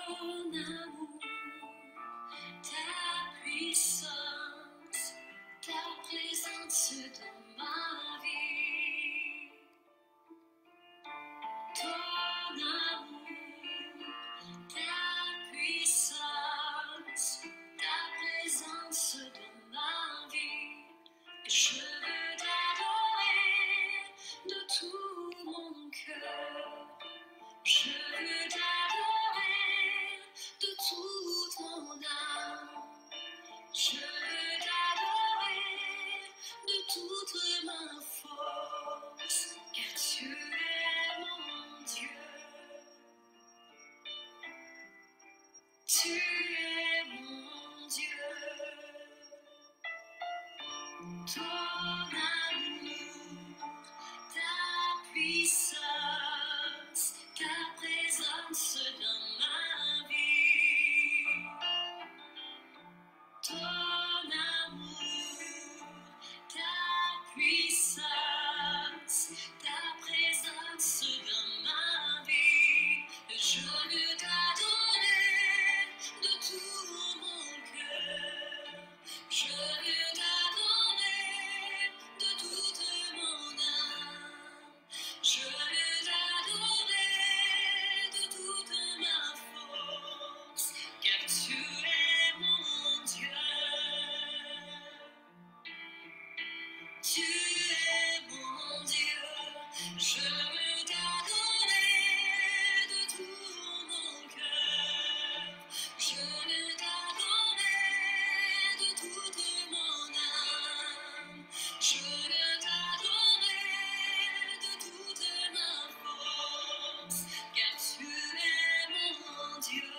amour, ta puissance, ta présence dans ma vie. Ton amour, ta puissance, ta présence dans ma vie. Je veux t'adorer de tout mon cœur. Je veux t'adorer de toute mon âme. Je veux t'adorer de toute ma force, car tu es mon Dieu. Tu es mon Dieu. Ton amour, ta puissance, ta présence dans ma vie. Ton amour, ta puissance, ta présence dans ma vie. Je veux t'adorer de tout mon cœur. Je veux t'adorer de toute mon âme. Je veux t'adorer de toute ma force, car tu es mon Dieu. Tu es mon Dieu. Je veux t'adorer de tout mon cœur. Je veux t'adorer de toute mon âme. Je veux t'adorer de toute ma force, car tu es mon Dieu.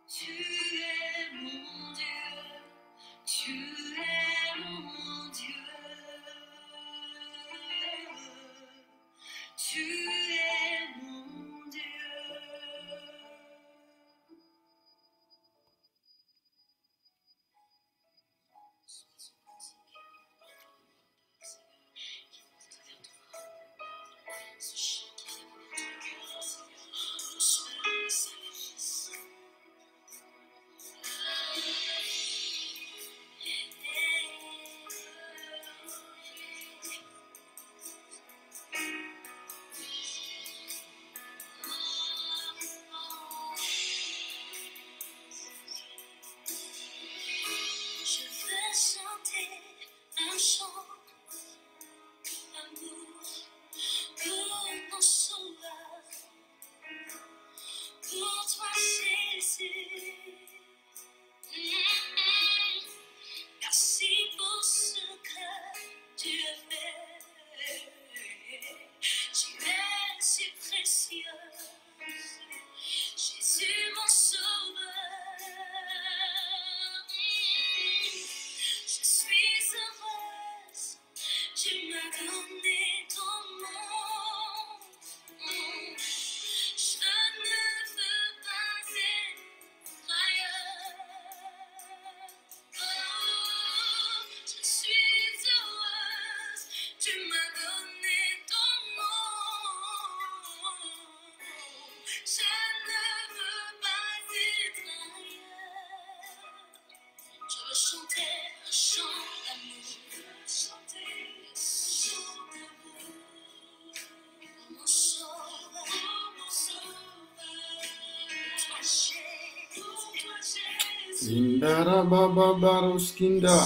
Tu es mon Dieu. Tu es mon Dieu. Tu es mon Dieu. Je veux chanter un chant d'amour pour mon sauveur, pour toi Jésus. Merci pour ce que tu as fait. Tu es si précieux, Jésus mon sauveur. Je suis heureuse, tu m'as donné ton nom. Je ne veux pas être ailleurs. Oh, je suis heureuse, tu m'as donné ton nom. Je ne veux pas être ailleurs. Je veux chanter un chant d'amour, chanter un chant d'amour. Mon sauveur, toi Jésus. Indara baba baroskinda,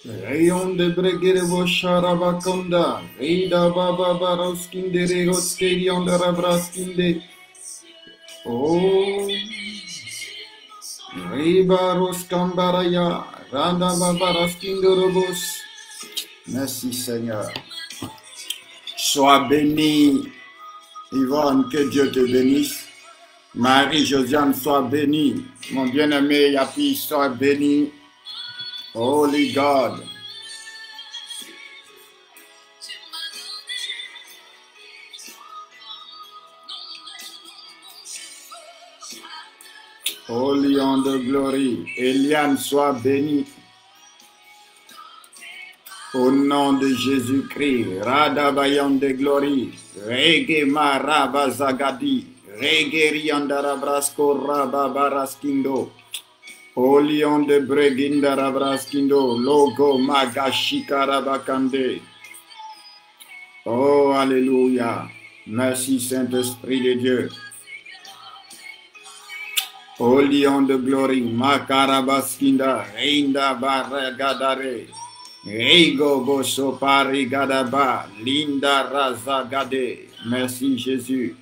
rayon de bregere boshara bakonda, reida baba baroskinde regoskeri ondara braskinde. Oh, reiba roskambaraya, randa baba raskinde robos. Merci Seigneur. Sois béni, Yvonne, que Dieu te bénisse. Marie-Josiane, sois bénie. Mon bien-aimé Yapi, sois béni. Holy God. Holy on the glory. Eliane, sois béni. Au nom de Jésus-Christ. Radabayon de glory. Rege maraba zagadi. Regeri andarabrasko rababaraskindo. Olion de breginda rabraskindo. Logo magashika rabakande. Oh, alléluia. Merci Saint-Esprit de Dieu. Ô lion de gloire, Makarabaskinda, Reinda Baragadare, Reigo Boso Parigadaba, Linda Razagade. Merci Jésus.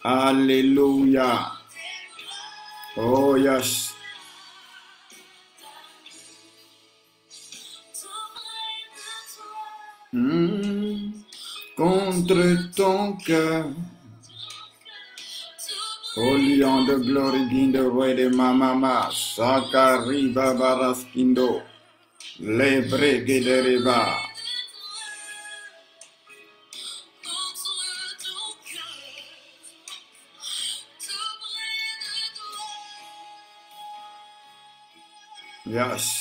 Alléluia. Oh yes. Contre ton cœur. Ô lion de gloire, guinde, roi de mamama, Sakari Babaraskindo, Lebre Gedereba. Yes.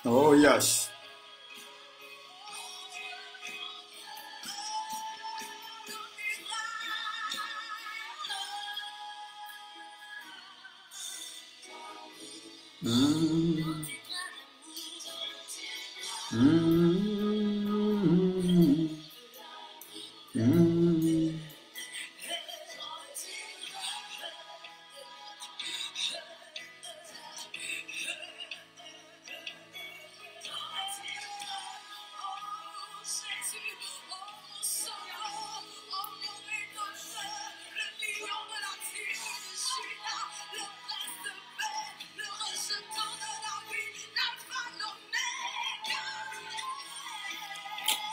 Oh yes.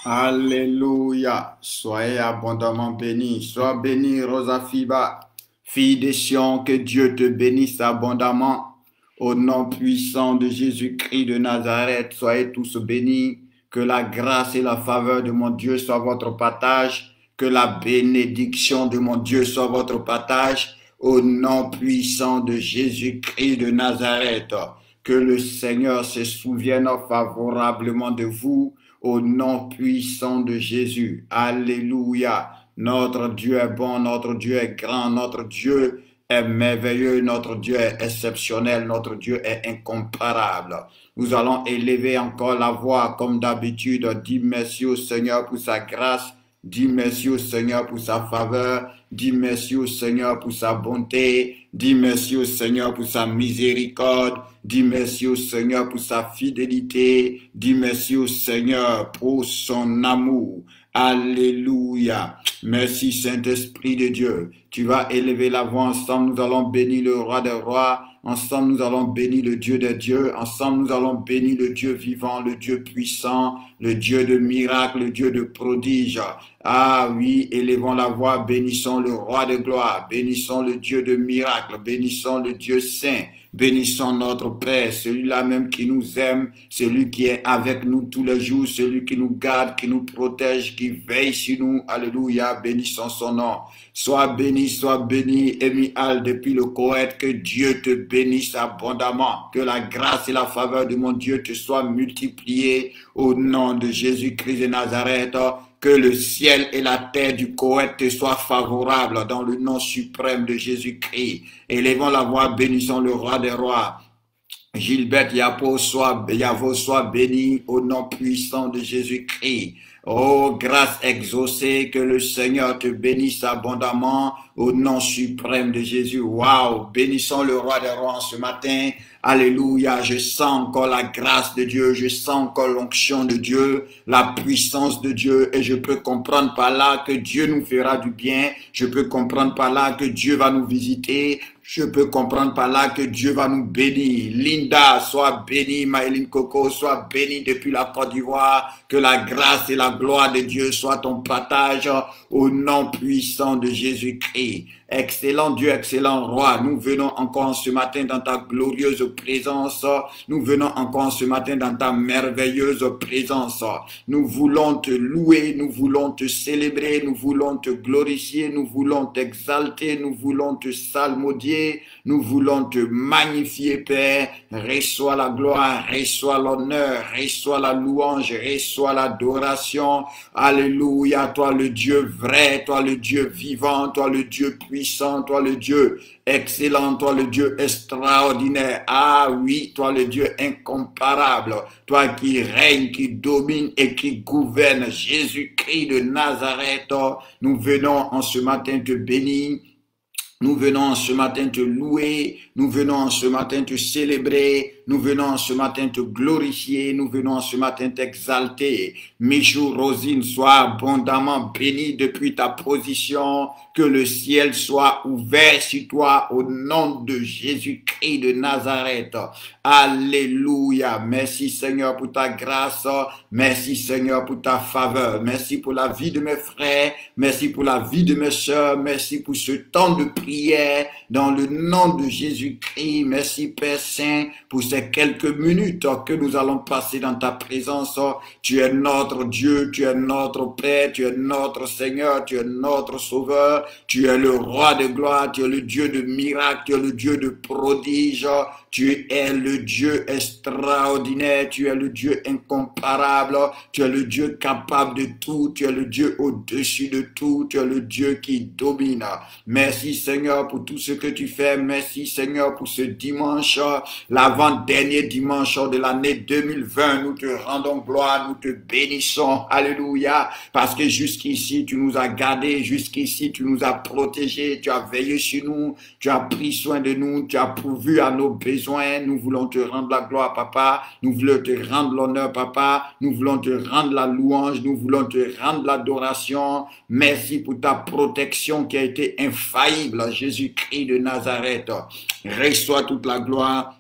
Alléluia. Soyez abondamment bénis. Sois bénie, Rosa Fiba, fille de Sion, que Dieu te bénisse abondamment. Au nom puissant de Jésus-Christ de Nazareth, soyez tous bénis. Que la grâce et la faveur de mon Dieu soient votre partage. Que la bénédiction de mon Dieu soit votre partage. Au nom puissant de Jésus-Christ de Nazareth. Que le Seigneur se souvienne favorablement de vous. Au nom puissant de Jésus. Alléluia. Notre Dieu est bon, notre Dieu est grand, notre Dieu est merveilleux, notre Dieu est exceptionnel, notre Dieu est incomparable. Nous allons élever encore la voix comme d'habitude. Dis merci au Seigneur pour sa grâce. Dis merci au Seigneur pour sa faveur. Dis merci au Seigneur pour sa bonté. Dis merci au Seigneur pour sa miséricorde. Dis merci au Seigneur pour sa fidélité. Dis merci au Seigneur pour son amour. Alléluia. Merci Saint-Esprit de Dieu. Tu vas élever la voix ensemble. Nous allons bénir le roi des rois. Ensemble, nous allons bénir le Dieu des dieux. Ensemble, nous allons bénir le Dieu vivant, le Dieu puissant, le Dieu de miracles, le Dieu de prodiges. Ah oui, élevons la voix, bénissons le roi de gloire, bénissons le Dieu de miracles, bénissons le Dieu saint, bénissons notre Père, celui-là même qui nous aime, celui qui est avec nous tous les jours, celui qui nous garde, qui nous protège, qui veille sur nous. Alléluia, bénissons son nom. Sois béni, Emial depuis le Koweït, que Dieu te bénisse abondamment, que la grâce et la faveur de mon Dieu te soient multipliées au nom de Jésus-Christ de Nazareth. Que le ciel et la terre du Koweït te soient favorables dans le nom suprême de Jésus-Christ. Élevons la voix, bénissons le roi des rois. Gilbert Yavo soit béni au nom puissant de Jésus-Christ. Oh, grâce exaucée, que le Seigneur te bénisse abondamment au nom suprême de Jésus. Waouh, bénissons le roi des rois ce matin. Alléluia, je sens encore la grâce de Dieu, je sens encore l'onction de Dieu, la puissance de Dieu, et je peux comprendre par là que Dieu nous fera du bien, je peux comprendre par là que Dieu va nous visiter, je peux comprendre par là que Dieu va nous bénir. Linda, sois bénie, Maëline Coco, sois bénie depuis la Côte d'Ivoire, que la grâce et la gloire de Dieu soient ton partage au nom puissant de Jésus-Christ. Excellent Dieu, excellent Roi, nous venons encore ce matin dans ta glorieuse présence. Nous venons encore ce matin dans ta merveilleuse présence. Nous voulons te louer, nous voulons te célébrer, nous voulons te glorifier, nous voulons t'exalter, nous voulons te salmodier, nous voulons te magnifier, Père. Reçois la gloire, reçois l'honneur, reçois la louange, reçois l'adoration. Alléluia, toi le Dieu vrai, toi le Dieu vivant, toi le Dieu puissant, toi le Dieu excellent, toi le Dieu extraordinaire. Ah oui, toi le Dieu incomparable, toi qui règne, qui domine et qui gouverne. Jésus-Christ de Nazareth, nous venons en ce matin te bénir. Nous venons ce matin te louer, nous venons ce matin te célébrer, nous venons ce matin te glorifier, nous venons ce matin t'exalter. Michou Rosine, sois abondamment béni depuis ta position, que le ciel soit ouvert sur toi au nom de Jésus-Christ de Nazareth. Alléluia. Merci Seigneur pour ta grâce, merci Seigneur pour ta faveur, merci pour la vie de mes frères, merci pour la vie de mes sœurs, merci pour ce temps de prière dans le nom de Jésus-Christ. Merci Père Saint pour ces quelques minutes que nous allons passer dans ta présence. Tu es notre Dieu, tu es notre Père, tu es notre Seigneur, tu es notre Sauveur, tu es le Roi de gloire, tu es le Dieu de miracles, tu es le Dieu de prodiges, tu es le Dieu extraordinaire, tu es le Dieu incomparable, tu es le Dieu capable de tout, tu es le Dieu au-dessus de tout, tu es le Dieu qui domine. Merci Seigneur pour tout ce que tu fais, merci Seigneur pour ce dimanche, l'avant-dernier dimanche de l'année 2020. Nous te rendons gloire, nous te bénissons, alléluia, parce que jusqu'ici tu nous as gardés, jusqu'ici tu nous as protégés, tu as veillé sur nous, tu as pris soin de nous, tu as pourvu à nos besoins. Nous voulons te rendre la gloire, Papa. Nous voulons te rendre l'honneur, Papa. Nous voulons te rendre la louange. Nous voulons te rendre l'adoration. Merci pour ta protection qui a été infaillible, Jésus-Christ de Nazareth. Reçois toute la gloire.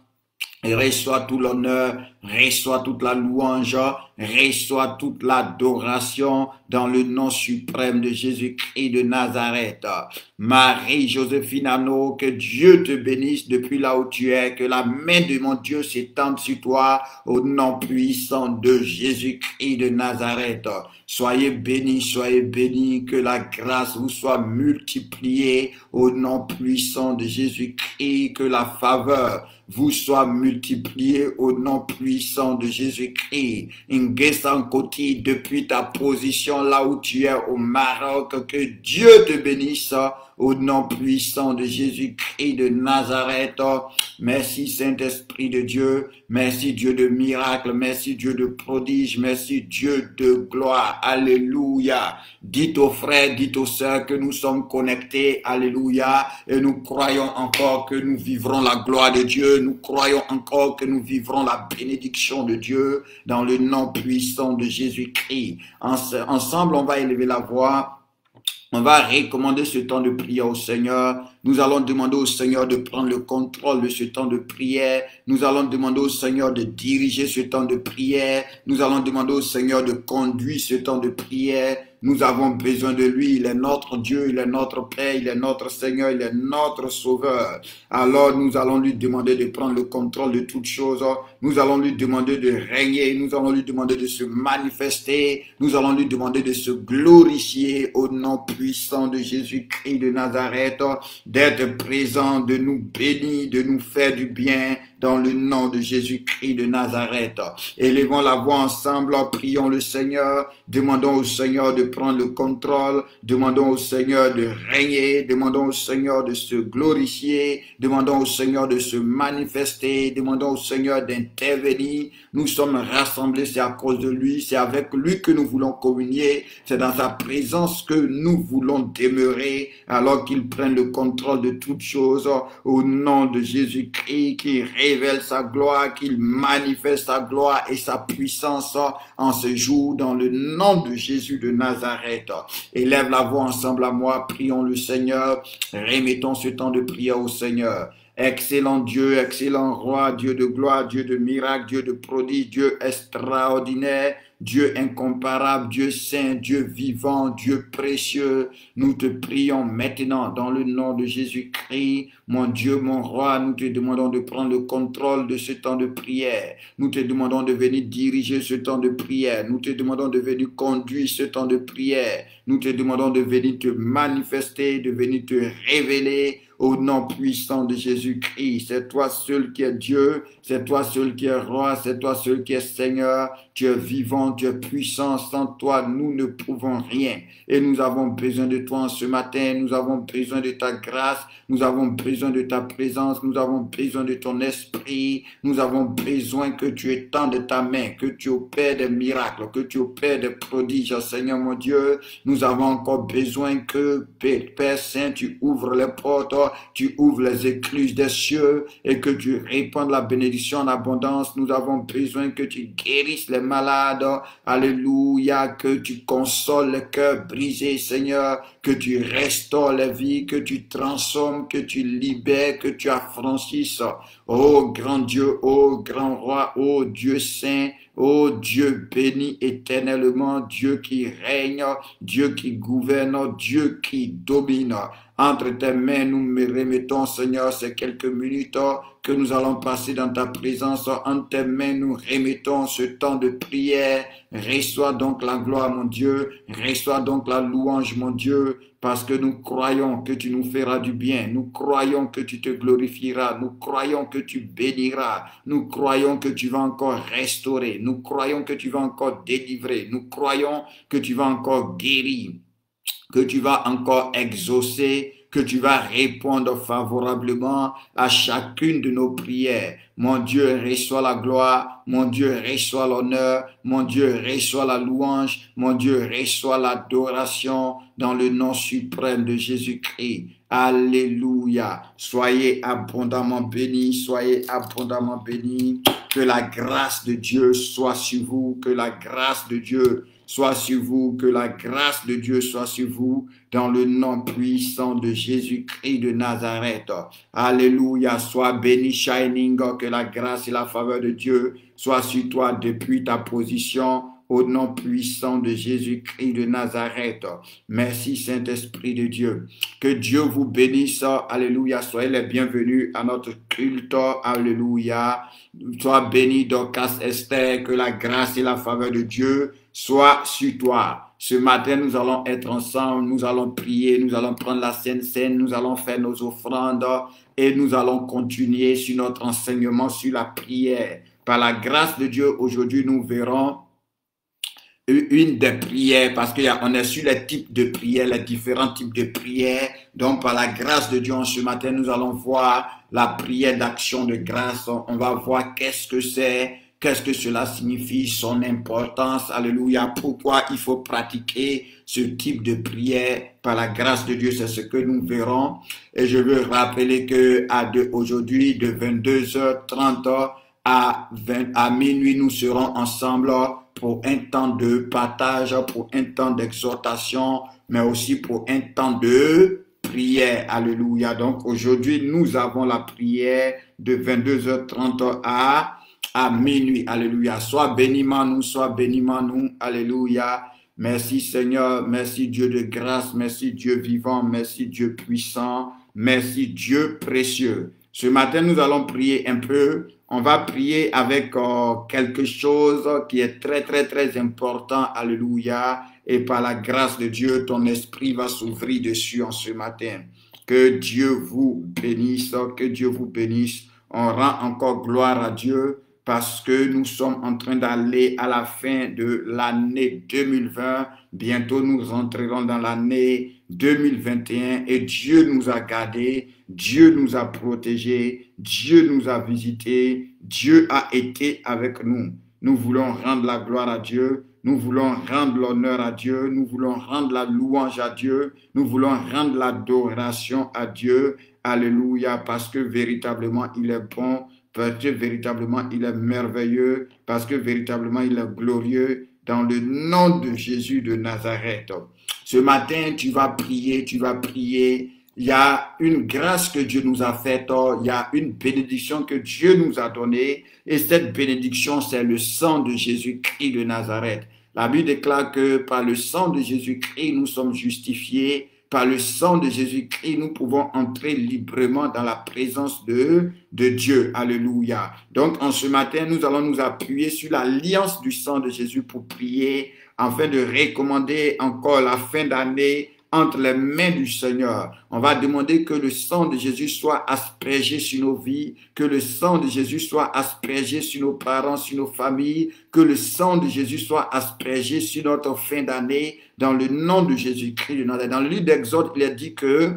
Reçois tout l'honneur, reçois toute la louange, reçois toute l'adoration dans le nom suprême de Jésus-Christ de Nazareth. Marie-Joséphine Anneau, que Dieu te bénisse depuis là où tu es, que la main de mon Dieu s'étende sur toi au nom puissant de Jésus-Christ de Nazareth. Soyez bénis, que la grâce vous soit multipliée au nom puissant de Jésus-Christ, que la faveur vous soit multipliée au nom puissant de Jésus-Christ. Nguessan Koti, depuis ta position là où tu es au Maroc, que Dieu te bénisse au nom puissant de Jésus-Christ de Nazareth. Merci Saint-Esprit de Dieu, merci Dieu de miracles, merci Dieu de prodiges, merci Dieu de gloire. Alléluia. Dites aux frères, dites aux sœurs que nous sommes connectés, alléluia, et nous croyons encore que nous vivrons la gloire de Dieu, nous croyons encore que nous vivrons la bénédiction de Dieu dans le nom puissant de Jésus-Christ. Ensemble, on va élever la voix. On va recommander ce temps de prière au Seigneur. Nous allons demander au Seigneur de prendre le contrôle de ce temps de prière. Nous allons demander au Seigneur de diriger ce temps de prière. Nous allons demander au Seigneur de conduire ce temps de prière. Nous avons besoin de lui. Il est notre Dieu, il est notre Père, il est notre Seigneur, il est notre Sauveur. Alors nous allons lui demander de prendre le contrôle de toutes choses. Nous allons lui demander de régner. Nous allons lui demander de se manifester. Nous allons lui demander de se glorifier au nom puissant de Jésus-Christ de Nazareth, d'être présent, de nous bénir, de nous faire du bien dans le nom de Jésus-Christ de Nazareth. Élevons la voix ensemble, prions le Seigneur, demandons au Seigneur de prendre le contrôle, demandons au Seigneur de régner, demandons au Seigneur de se glorifier, demandons au Seigneur de se manifester, demandons au Seigneur d'intervenir. Nous sommes rassemblés, c'est à cause de lui, c'est avec lui que nous voulons communier, c'est dans sa présence que nous voulons demeurer, alors qu'il prenne le contrôle de toutes choses, au nom de Jésus-Christ qui révèle sa gloire, qu'il manifeste sa gloire et sa puissance en ce jour dans le nom de Jésus de Nazareth. Élève la voix ensemble à moi, prions le Seigneur, remettons ce temps de prière au Seigneur. Excellent Dieu, excellent Roi, Dieu de gloire, Dieu de miracles, Dieu de prodiges, Dieu extraordinaire. Dieu incomparable, Dieu saint, Dieu vivant, Dieu précieux. Nous te prions maintenant dans le nom de Jésus-Christ. Mon Dieu, mon roi, nous te demandons de prendre le contrôle de ce temps de prière. Nous te demandons de venir diriger ce temps de prière. Nous te demandons de venir conduire ce temps de prière. Nous te demandons de venir te manifester, de venir te révéler au nom puissant de Jésus-Christ. C'est toi seul qui es Dieu, c'est toi seul qui es roi, c'est toi seul qui es Seigneur. Tu es vivant, tu es puissant. Sans toi, nous ne pouvons rien. Et nous avons besoin de toi en ce matin. Nous avons besoin de ta grâce. Nous avons besoin de ta présence. Nous avons besoin de ton esprit. Nous avons besoin que tu étendes ta main, que tu opères des miracles, que tu opères des prodiges, Seigneur mon Dieu. Nous avons encore besoin que, Père Saint, tu ouvres les portes, tu ouvres les écluses des cieux et que tu répandes la bénédiction en abondance. Nous avons besoin que tu guérisses les malades. Alléluia, que tu consoles les cœurs brisés, Seigneur, que tu restaures les vies, que tu transformes, que tu libères, que tu affranchisses. Ô grand Dieu, ô grand roi, ô Dieu saint, ô Dieu béni éternellement, Dieu qui règne, Dieu qui gouverne, Dieu qui domine. Entre tes mains, nous me remettons, Seigneur, ces quelques minutes que nous allons passer dans ta présence. Entre tes mains, nous remettons ce temps de prière. Reçois donc la gloire, mon Dieu. Reçois donc la louange, mon Dieu, parce que nous croyons que tu nous feras du bien. Nous croyons que tu te glorifieras. Nous croyons que tu béniras. Nous croyons que tu vas encore restaurer. Nous croyons que tu vas encore délivrer. Nous croyons que tu vas encore guérir, que tu vas encore exaucer, que tu vas répondre favorablement à chacune de nos prières. Mon Dieu, reçois la gloire. Mon Dieu, reçois l'honneur. Mon Dieu, reçois la louange. Mon Dieu, reçois l'adoration dans le nom suprême de Jésus-Christ. Alléluia. Soyez abondamment bénis. Soyez abondamment bénis. Que la grâce de Dieu soit sur vous. Que la grâce de Dieu soit sur vous, que la grâce de Dieu soit sur vous, dans le nom puissant de Jésus-Christ de Nazareth. Alléluia, sois béni, Shining, que la grâce et la faveur de Dieu soient sur toi depuis ta position, au nom puissant de Jésus-Christ de Nazareth. Merci Saint-Esprit de Dieu. Que Dieu vous bénisse. Alléluia. Soyez les bienvenus à notre culte. Alléluia. Sois béni, Dorcas Esther. Que la grâce et la faveur de Dieu soient sur toi. Ce matin, nous allons être ensemble. Nous allons prier. Nous allons prendre la Sainte Seine. Nous allons faire nos offrandes. Et nous allons continuer sur notre enseignement sur la prière. Par la grâce de Dieu, aujourd'hui, nous verrons une des prières, parce qu'on est sur les types de prières, les différents types de prières. Donc, par la grâce de Dieu, ce matin, nous allons voir la prière d'action de grâce. On va voir qu'est-ce que c'est, qu'est-ce que cela signifie, son importance. Alléluia. Pourquoi il faut pratiquer ce type de prière. Par la grâce de Dieu, c'est ce que nous verrons. Et je veux rappeler que aujourd'hui, de 22h30 à minuit, nous serons ensemble pour un temps de partage, pour un temps d'exhortation, mais aussi pour un temps de prière. Alléluia. Donc aujourd'hui, nous avons la prière de 22h30 à minuit. Alléluia. Sois béniment nous, sois béniment nous. Alléluia. Merci Seigneur, merci Dieu de grâce, merci Dieu vivant, merci Dieu puissant, merci Dieu précieux. Ce matin, nous allons prier un peu. On va prier avec quelque chose qui est très, très, très important. Alléluia. Et par la grâce de Dieu, ton esprit va s'ouvrir dessus en ce matin. Que Dieu vous bénisse, que Dieu vous bénisse. On rend encore gloire à Dieu parce que nous sommes en train d'aller à la fin de l'année 2020. Bientôt, nous rentrerons dans l'année 2021 et Dieu nous a gardés, Dieu nous a protégés, Dieu nous a visités, Dieu a été avec nous. Nous voulons rendre la gloire à Dieu, nous voulons rendre l'honneur à Dieu, nous voulons rendre la louange à Dieu, nous voulons rendre l'adoration à Dieu. Alléluia, parce que véritablement il est bon, parce que véritablement il est merveilleux, parce que véritablement il est glorieux, dans le nom de Jésus de Nazareth. Ce matin, tu vas prier. il y a une grâce que Dieu nous a faite, il y a une bénédiction que Dieu nous a donnée, et cette bénédiction, c'est le sang de Jésus-Christ de Nazareth. La Bible déclare que par le sang de Jésus-Christ, nous sommes justifiés. Par le sang de Jésus-Christ, nous pouvons entrer librement dans la présence de Dieu. Alléluia. Donc, en ce matin, nous allons nous appuyer sur l'alliance du sang de Jésus pour prier, afin de recommander encore la fin d'année entre les mains du Seigneur. On va demander que le sang de Jésus soit aspergé sur nos vies, que le sang de Jésus soit aspergé sur nos parents, sur nos familles, que le sang de Jésus soit aspergé sur notre fin d'année, dans le nom de Jésus-Christ. Dans le livre d'Exode, il est dit que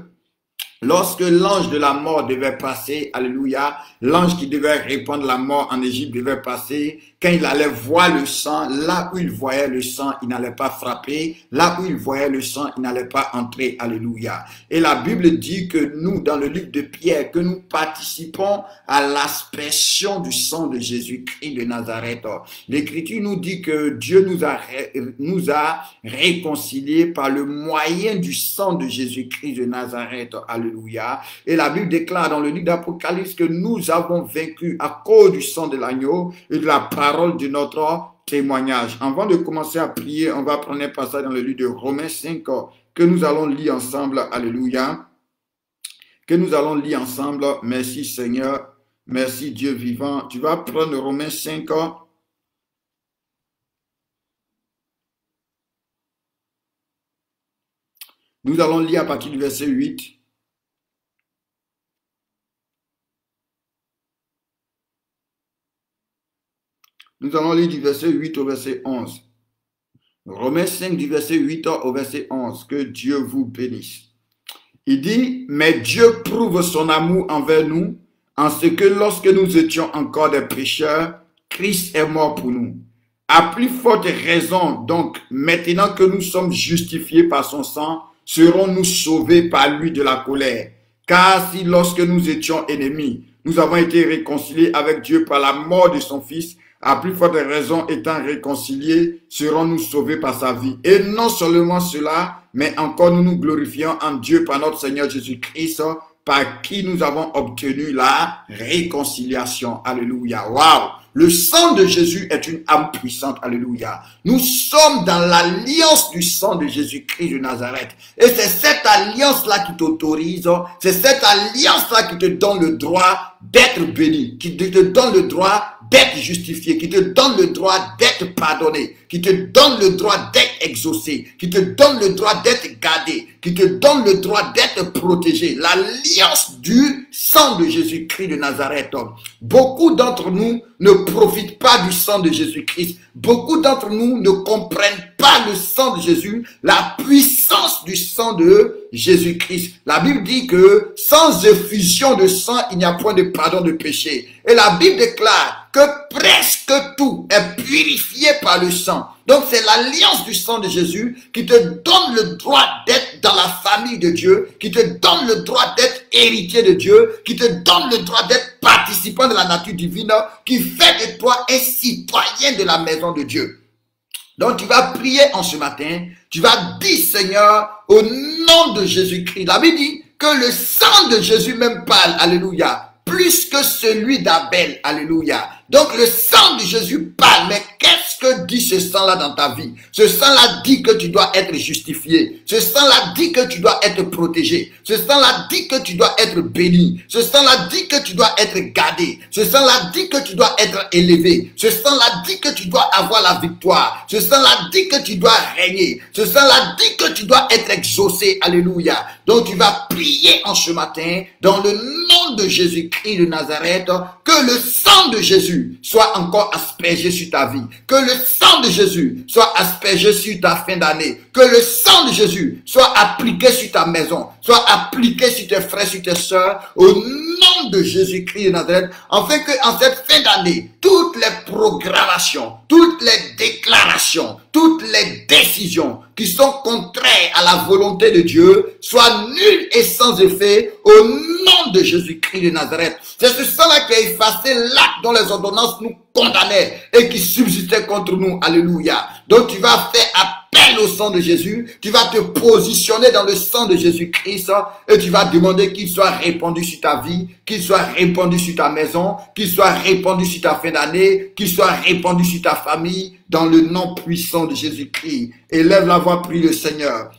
lorsque l'ange de la mort devait passer, alléluia, l'ange qui devait répandre la mort en Égypte devait passer, quand il allait voir le sang, là où il voyait le sang, il n'allait pas frapper, là où il voyait le sang, il n'allait pas entrer, alléluia. Et la Bible dit que nous, dans le livre de Pierre, que nous participons à l'aspersion du sang de Jésus-Christ de Nazareth. L'Écriture nous dit que Dieu nous a réconciliés par le moyen du sang de Jésus-Christ de Nazareth, alléluia. Et la Bible déclare dans le livre d'Apocalypse que nous avons vaincu à cause du sang de l'agneau et de la parole de notre témoignage. Avant de commencer à prier, on va prendre un passage dans le livre de Romains 5 que nous allons lire ensemble. Alléluia. Que nous allons lire ensemble. Merci Seigneur. Merci Dieu vivant. Tu vas prendre Romains 5. Nous allons lire à partir du verset 8. Nous allons lire du verset 8 au verset 11. Romains 5 du verset 8 au verset 11. Que Dieu vous bénisse. Il dit, mais Dieu prouve son amour envers nous en ce que lorsque nous étions encore des pécheurs, Christ est mort pour nous. À plus forte raison, donc, maintenant que nous sommes justifiés par son sang, serons-nous sauvés par lui de la colère. Car si lorsque nous étions ennemis, nous avons été réconciliés avec Dieu par la mort de son Fils, à plus forte raison, étant réconciliés, serons-nous sauvés par sa vie. Et non seulement cela, mais encore nous nous glorifions en Dieu par notre Seigneur Jésus-Christ, par qui nous avons obtenu la réconciliation. Alléluia. Waouh! Le sang de Jésus est une âme puissante. Alléluia. Nous sommes dans l'alliance du sang de Jésus-Christ de Nazareth. Et c'est cette alliance-là qui t'autorise, c'est cette alliance-là qui te donne le droit d'être béni, qui te donne le droit d'être justifié, qui te donne le droit d'être pardonné, qui te donne le droit d'être exaucé, qui te donne le droit d'être gardé, qui te donne le droit d'être protégé. L'alliance du sang de Jésus-Christ de Nazareth. Beaucoup d'entre nous ne profitent pas du sang de Jésus-Christ. Beaucoup d'entre nous ne comprennent pas le sang de Jésus, la puissance du sang de Jésus-Christ. La Bible dit que sans effusion de sang, il n'y a point de pardon de péché. Et la Bible déclare que presque tout est purifié par le sang. Donc c'est l'alliance du sang de Jésus qui te donne le droit d'être dans la famille de Dieu, qui te donne le droit d'être héritier de Dieu, qui te donne le droit d'être participant de la nature divine, qui fait de toi un citoyen de la maison de Dieu. Donc tu vas prier en ce matin, tu vas dire Seigneur, au nom de Jésus-Christ. La Bible dit que le sang de Jésus même parle, alléluia, plus que celui d'Abel, alléluia. Donc le sang de Jésus parle, mais qu'est-ce que dit ce sang-là dans ta vie? Ce sang-là dit que tu dois être justifié. Ce sang-là dit que tu dois être protégé. Ce sang-là dit que tu dois être béni. Ce sang-là dit que tu dois être gardé. Ce sang-là dit que tu dois être élevé. Ce sang-là dit que tu dois avoir la victoire. Ce sang-là dit que tu dois régner. Ce sang-là dit que tu dois être exaucé. Alléluia. Donc tu vas prier en ce matin dans le nom de Jésus-Christ de Nazareth, que le sang de Jésus soit encore aspergé sur ta vie. Que le sang de Jésus soit aspergé sur ta fin d'année. Que le sang de Jésus soit appliqué sur ta maison. Soit appliqué sur tes frères, sur tes sœurs. Au nom de Jésus-Christ de Nazareth. Afin que en cette fin d'année, toutes les programmations, toutes les déclarations, toutes les décisions qui sont contraires à la volonté de Dieu soient nulles et sans effet au nom de Jésus-Christ de Nazareth. C'est ce sang-là qui a effacé l'acte dont les ordonnances nous condamnaient et qui subsistaient contre nous. Alléluia. Donc tu vas faire appel au sang de Jésus, tu vas te positionner dans le sang de Jésus-Christ et tu vas demander qu'il soit répandu sur ta vie, qu'il soit répandu sur ta maison, qu'il soit répandu sur ta fin d'année, qu'il soit répandu sur ta famille, dans le nom puissant de Jésus-Christ. Élève la voix, prie le Seigneur.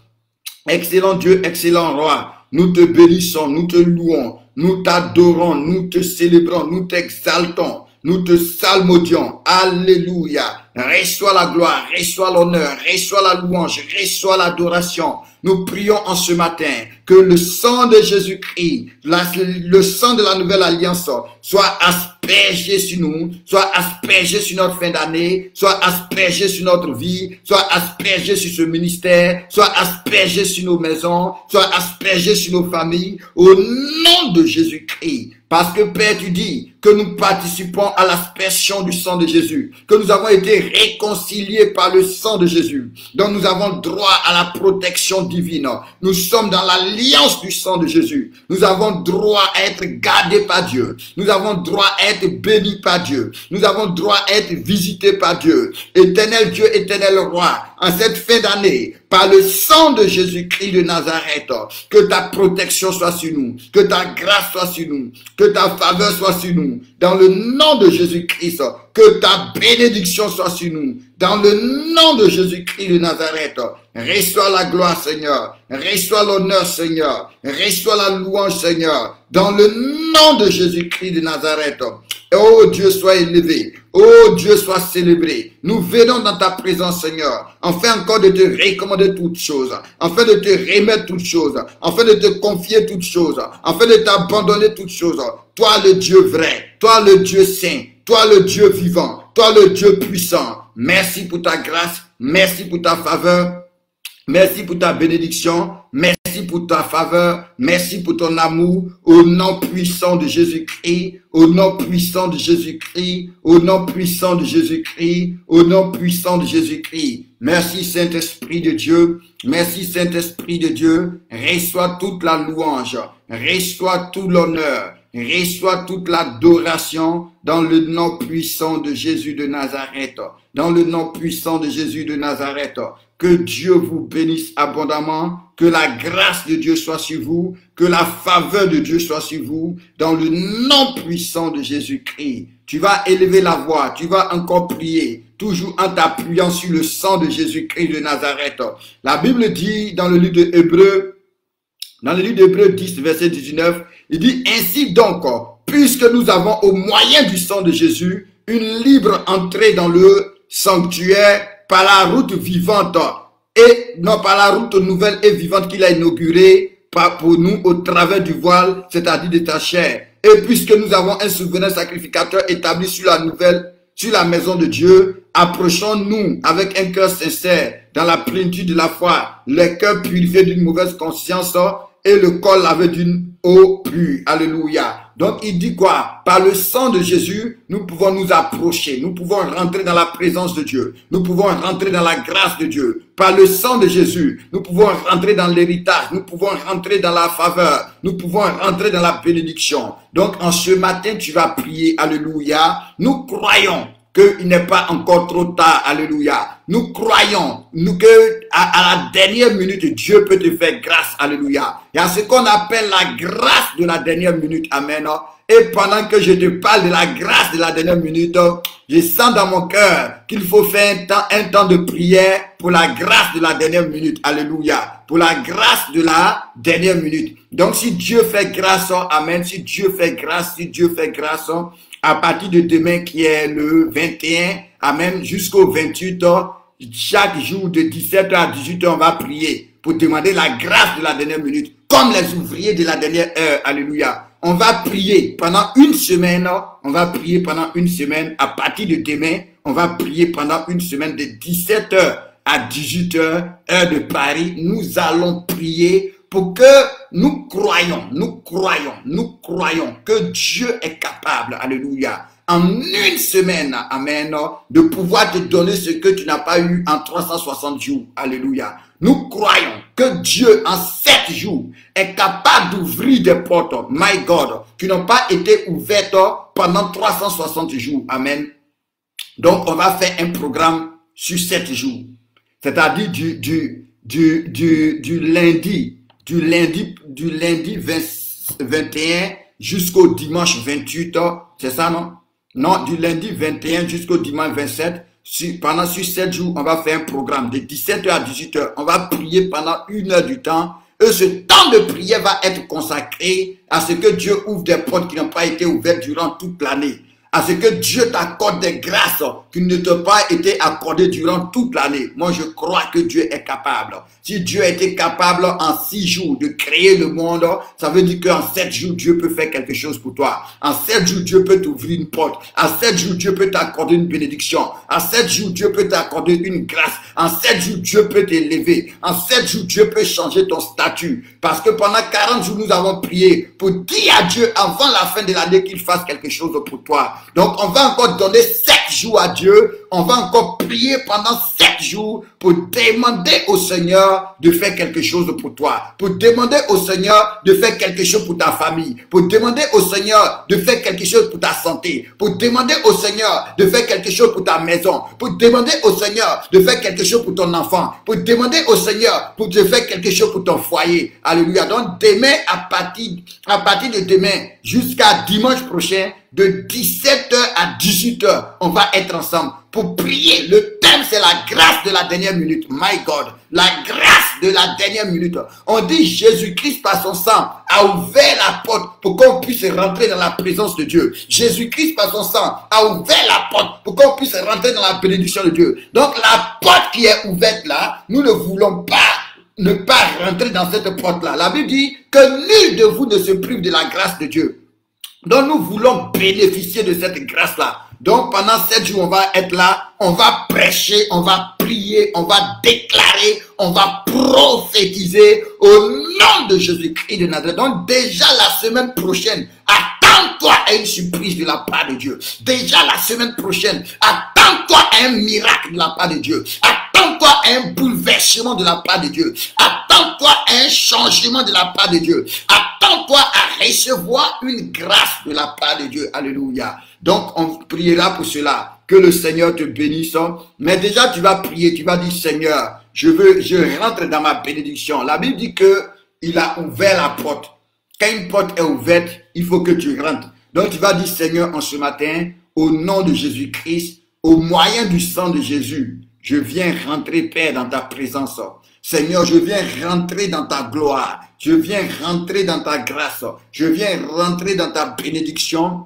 Excellent Dieu, excellent Roi, nous te bénissons, nous te louons, nous t'adorons, nous te célébrons, nous t'exaltons, nous te salmodions. Alléluia. Reçois la gloire, reçois l'honneur, reçois la louange, reçois l'adoration. Nous prions en ce matin que le sang de Jésus-Christ, le sang de la nouvelle alliance, soit aspergé sur nous, soit aspergé sur notre fin d'année, soit aspergé sur notre vie, soit aspergé sur ce ministère, soit aspergé sur nos maisons, soit aspergé sur nos familles, au nom de Jésus-Christ. Parce que Père, tu dis que nous participons à l'aspersion du sang de Jésus, que nous avons été réconciliés par le sang de Jésus. Donc nous avons droit à la protection divine. Nous sommes dans l'alliance du sang de Jésus. Nous avons droit à être gardés par Dieu. Nous avons droit à être bénis par Dieu. Nous avons droit à être visités par Dieu. Éternel Dieu, éternel Roi, en cette fin d'année, par le sang de Jésus-Christ de Nazareth, que ta protection soit sur nous, que ta grâce soit sur nous, que ta faveur soit sur nous, dans le nom de Jésus-Christ, que ta bénédiction soit sur nous, dans le nom de Jésus-Christ de Nazareth. Reçois la gloire, Seigneur, reçois l'honneur, Seigneur, reçois la louange, Seigneur, dans le nom de Jésus-Christ de Nazareth. Oh Dieu, sois élevé. Oh Dieu, sois célébré. Nous venons dans ta présence, Seigneur, afin encore de te recommander toutes choses, afin de te remettre toutes choses, afin de te confier toutes choses, afin de t'abandonner toutes choses. Toi le Dieu vrai, toi le Dieu saint, toi le Dieu vivant, toi le Dieu puissant. Merci pour ta grâce, merci pour ta faveur. Merci pour ta bénédiction, merci pour ta faveur, merci pour ton amour, au nom puissant de Jésus-Christ, au nom puissant de Jésus-Christ, au nom puissant de Jésus-Christ, au nom puissant de Jésus-Christ. Merci Saint-Esprit de Dieu, merci Saint-Esprit de Dieu, reçois toute la louange, reçois tout l'honneur, reçois toute l'adoration dans le nom puissant de Jésus de Nazareth, dans le nom puissant de Jésus de Nazareth. Que Dieu vous bénisse abondamment, que la grâce de Dieu soit sur vous, que la faveur de Dieu soit sur vous, dans le nom puissant de Jésus-Christ. Tu vas élever la voix, tu vas encore prier, toujours en t'appuyant sur le sang de Jésus-Christ de Nazareth. La Bible dit dans le livre de Hébreux, dans le livre d'Hébreux 10, verset 19, il dit ainsi donc, puisque nous avons au moyen du sang de Jésus une libre entrée dans le sanctuaire par la route vivante et non par la route nouvelle et vivante qu'il a inaugurée pour nous au travers du voile, c'est-à-dire de ta chair. Et puisque nous avons un souverain sacrificateur établi sur la nouvelle, sur la maison de Dieu, approchons-nous avec un cœur sincère, dans la plénitude de la foi, les cœurs purifiés d'une mauvaise conscience et le corps lavé d'une eau pure. Alléluia. Donc il dit quoi? Par le sang de Jésus, nous pouvons nous approcher, nous pouvons rentrer dans la présence de Dieu, nous pouvons rentrer dans la grâce de Dieu. Par le sang de Jésus, nous pouvons rentrer dans l'héritage, nous pouvons rentrer dans la faveur, nous pouvons rentrer dans la bénédiction. Donc en ce matin, tu vas prier, alléluia. Nous croyons qu'il n'est pas encore trop tard, alléluia. Nous croyons que à la dernière minute, Dieu peut te faire grâce, alléluia. Il y a ce qu'on appelle la grâce de la dernière minute, amen. Et pendant que je te parle de la grâce de la dernière minute, je sens dans mon cœur qu'il faut faire un temps de prière pour la grâce de la dernière minute, alléluia. Pour la grâce de la dernière minute. Donc si Dieu fait grâce, amen, si Dieu fait grâce, à partir de demain qui est le 21, amen, jusqu'au 28, chaque jour de 17h à 18h, on va prier pour demander la grâce de la dernière minute, comme les ouvriers de la dernière heure, alléluia. On va prier pendant une semaine, à partir de demain, on va prier pendant une semaine de 17h à 18h, heure de Paris. Nous allons prier pour que nous croyons que Dieu est capable, alléluia, en une semaine, amen, de pouvoir te donner ce que tu n'as pas eu en 360 jours, alléluia. Nous croyons que Dieu, en 7 jours, est capable d'ouvrir des portes, my God, qui n'ont pas été ouvertes pendant 360 jours, amen. Donc, on va faire un programme sur 7 jours. C'est-à-dire du lundi 21 jusqu'au dimanche 28, c'est ça, non? Non, du lundi 21 jusqu'au dimanche 27. Pendant 7 jours, on va faire un programme de 17h à 18h. On va prier pendant 1 heure du temps. Et ce temps de prière va être consacré à ce que Dieu ouvre des portes qui n'ont pas été ouvertes durant toute l'année. À ce que Dieu t'accorde des grâces qui ne t'ont pas été accordées durant toute l'année. Moi, je crois que Dieu est capable. Si Dieu a été capable en 6 jours de créer le monde, ça veut dire qu'en 7 jours, Dieu peut faire quelque chose pour toi. En 7 jours, Dieu peut t'ouvrir une porte. En 7 jours, Dieu peut t'accorder une bénédiction. En 7 jours, Dieu peut t'accorder une grâce. En 7 jours, Dieu peut t'élever. En 7 jours, Dieu peut changer ton statut. Parce que pendant 40 jours, nous avons prié pour dire à Dieu avant la fin de l'année qu'il fasse quelque chose pour toi. Donc, on va encore donner 7 jours à Dieu. On va encore prier pendant 7 jours pour demander au Seigneur de faire quelque chose pour toi. Pour demander au Seigneur de faire quelque chose pour ta famille. Pour demander au Seigneur de faire quelque chose pour ta santé. Pour demander au Seigneur de faire quelque chose pour ta maison. Pour demander au Seigneur de faire quelque chose pour ton enfant. Pour demander au Seigneur de faire quelque chose pour ton foyer. Alléluia. Donc, demain, à partir de demain jusqu'à dimanche prochain, de 17h à 18h, on va être ensemble pour prier. Le thème, c'est la grâce de la dernière minute. My God, la grâce de la dernière minute. On dit Jésus-Christ par son sang a ouvert la porte pour qu'on puisse rentrer dans la présence de Dieu. Jésus-Christ par son sang a ouvert la porte pour qu'on puisse rentrer dans la bénédiction de Dieu. Donc la porte qui est ouverte là, nous ne voulons pas ne pas rentrer dans cette porte-là. La Bible dit que nul de vous ne se prive de la grâce de Dieu. Donc nous voulons bénéficier de cette grâce-là. Donc pendant 7 jours, on va être là, on va prêcher, on va prier, on va déclarer, on va prophétiser au nom de Jésus-Christ de Nazareth. Donc déjà la semaine prochaine, attends-toi à une surprise de la part de Dieu. Déjà la semaine prochaine, attends-toi à un miracle de la part de Dieu. Attends-toi à un bouleversement de la part de Dieu. Attends-toi à un changement de la part de Dieu. Attends-toi à recevoir une grâce de la part de Dieu. Alléluia. Donc, on priera pour cela. Que le Seigneur te bénisse. Mais déjà, tu vas prier. Tu vas dire, Seigneur, je rentre dans ma bénédiction. La Bible dit que il a ouvert la porte. Quand une porte est ouverte, il faut que tu rentres. Donc, tu vas dire, Seigneur, en ce matin, au nom de Jésus-Christ, au moyen du sang de Jésus, je viens rentrer, Père, dans ta présence. Seigneur, je viens rentrer dans ta gloire. Je viens rentrer dans ta grâce. Je viens rentrer dans ta bénédiction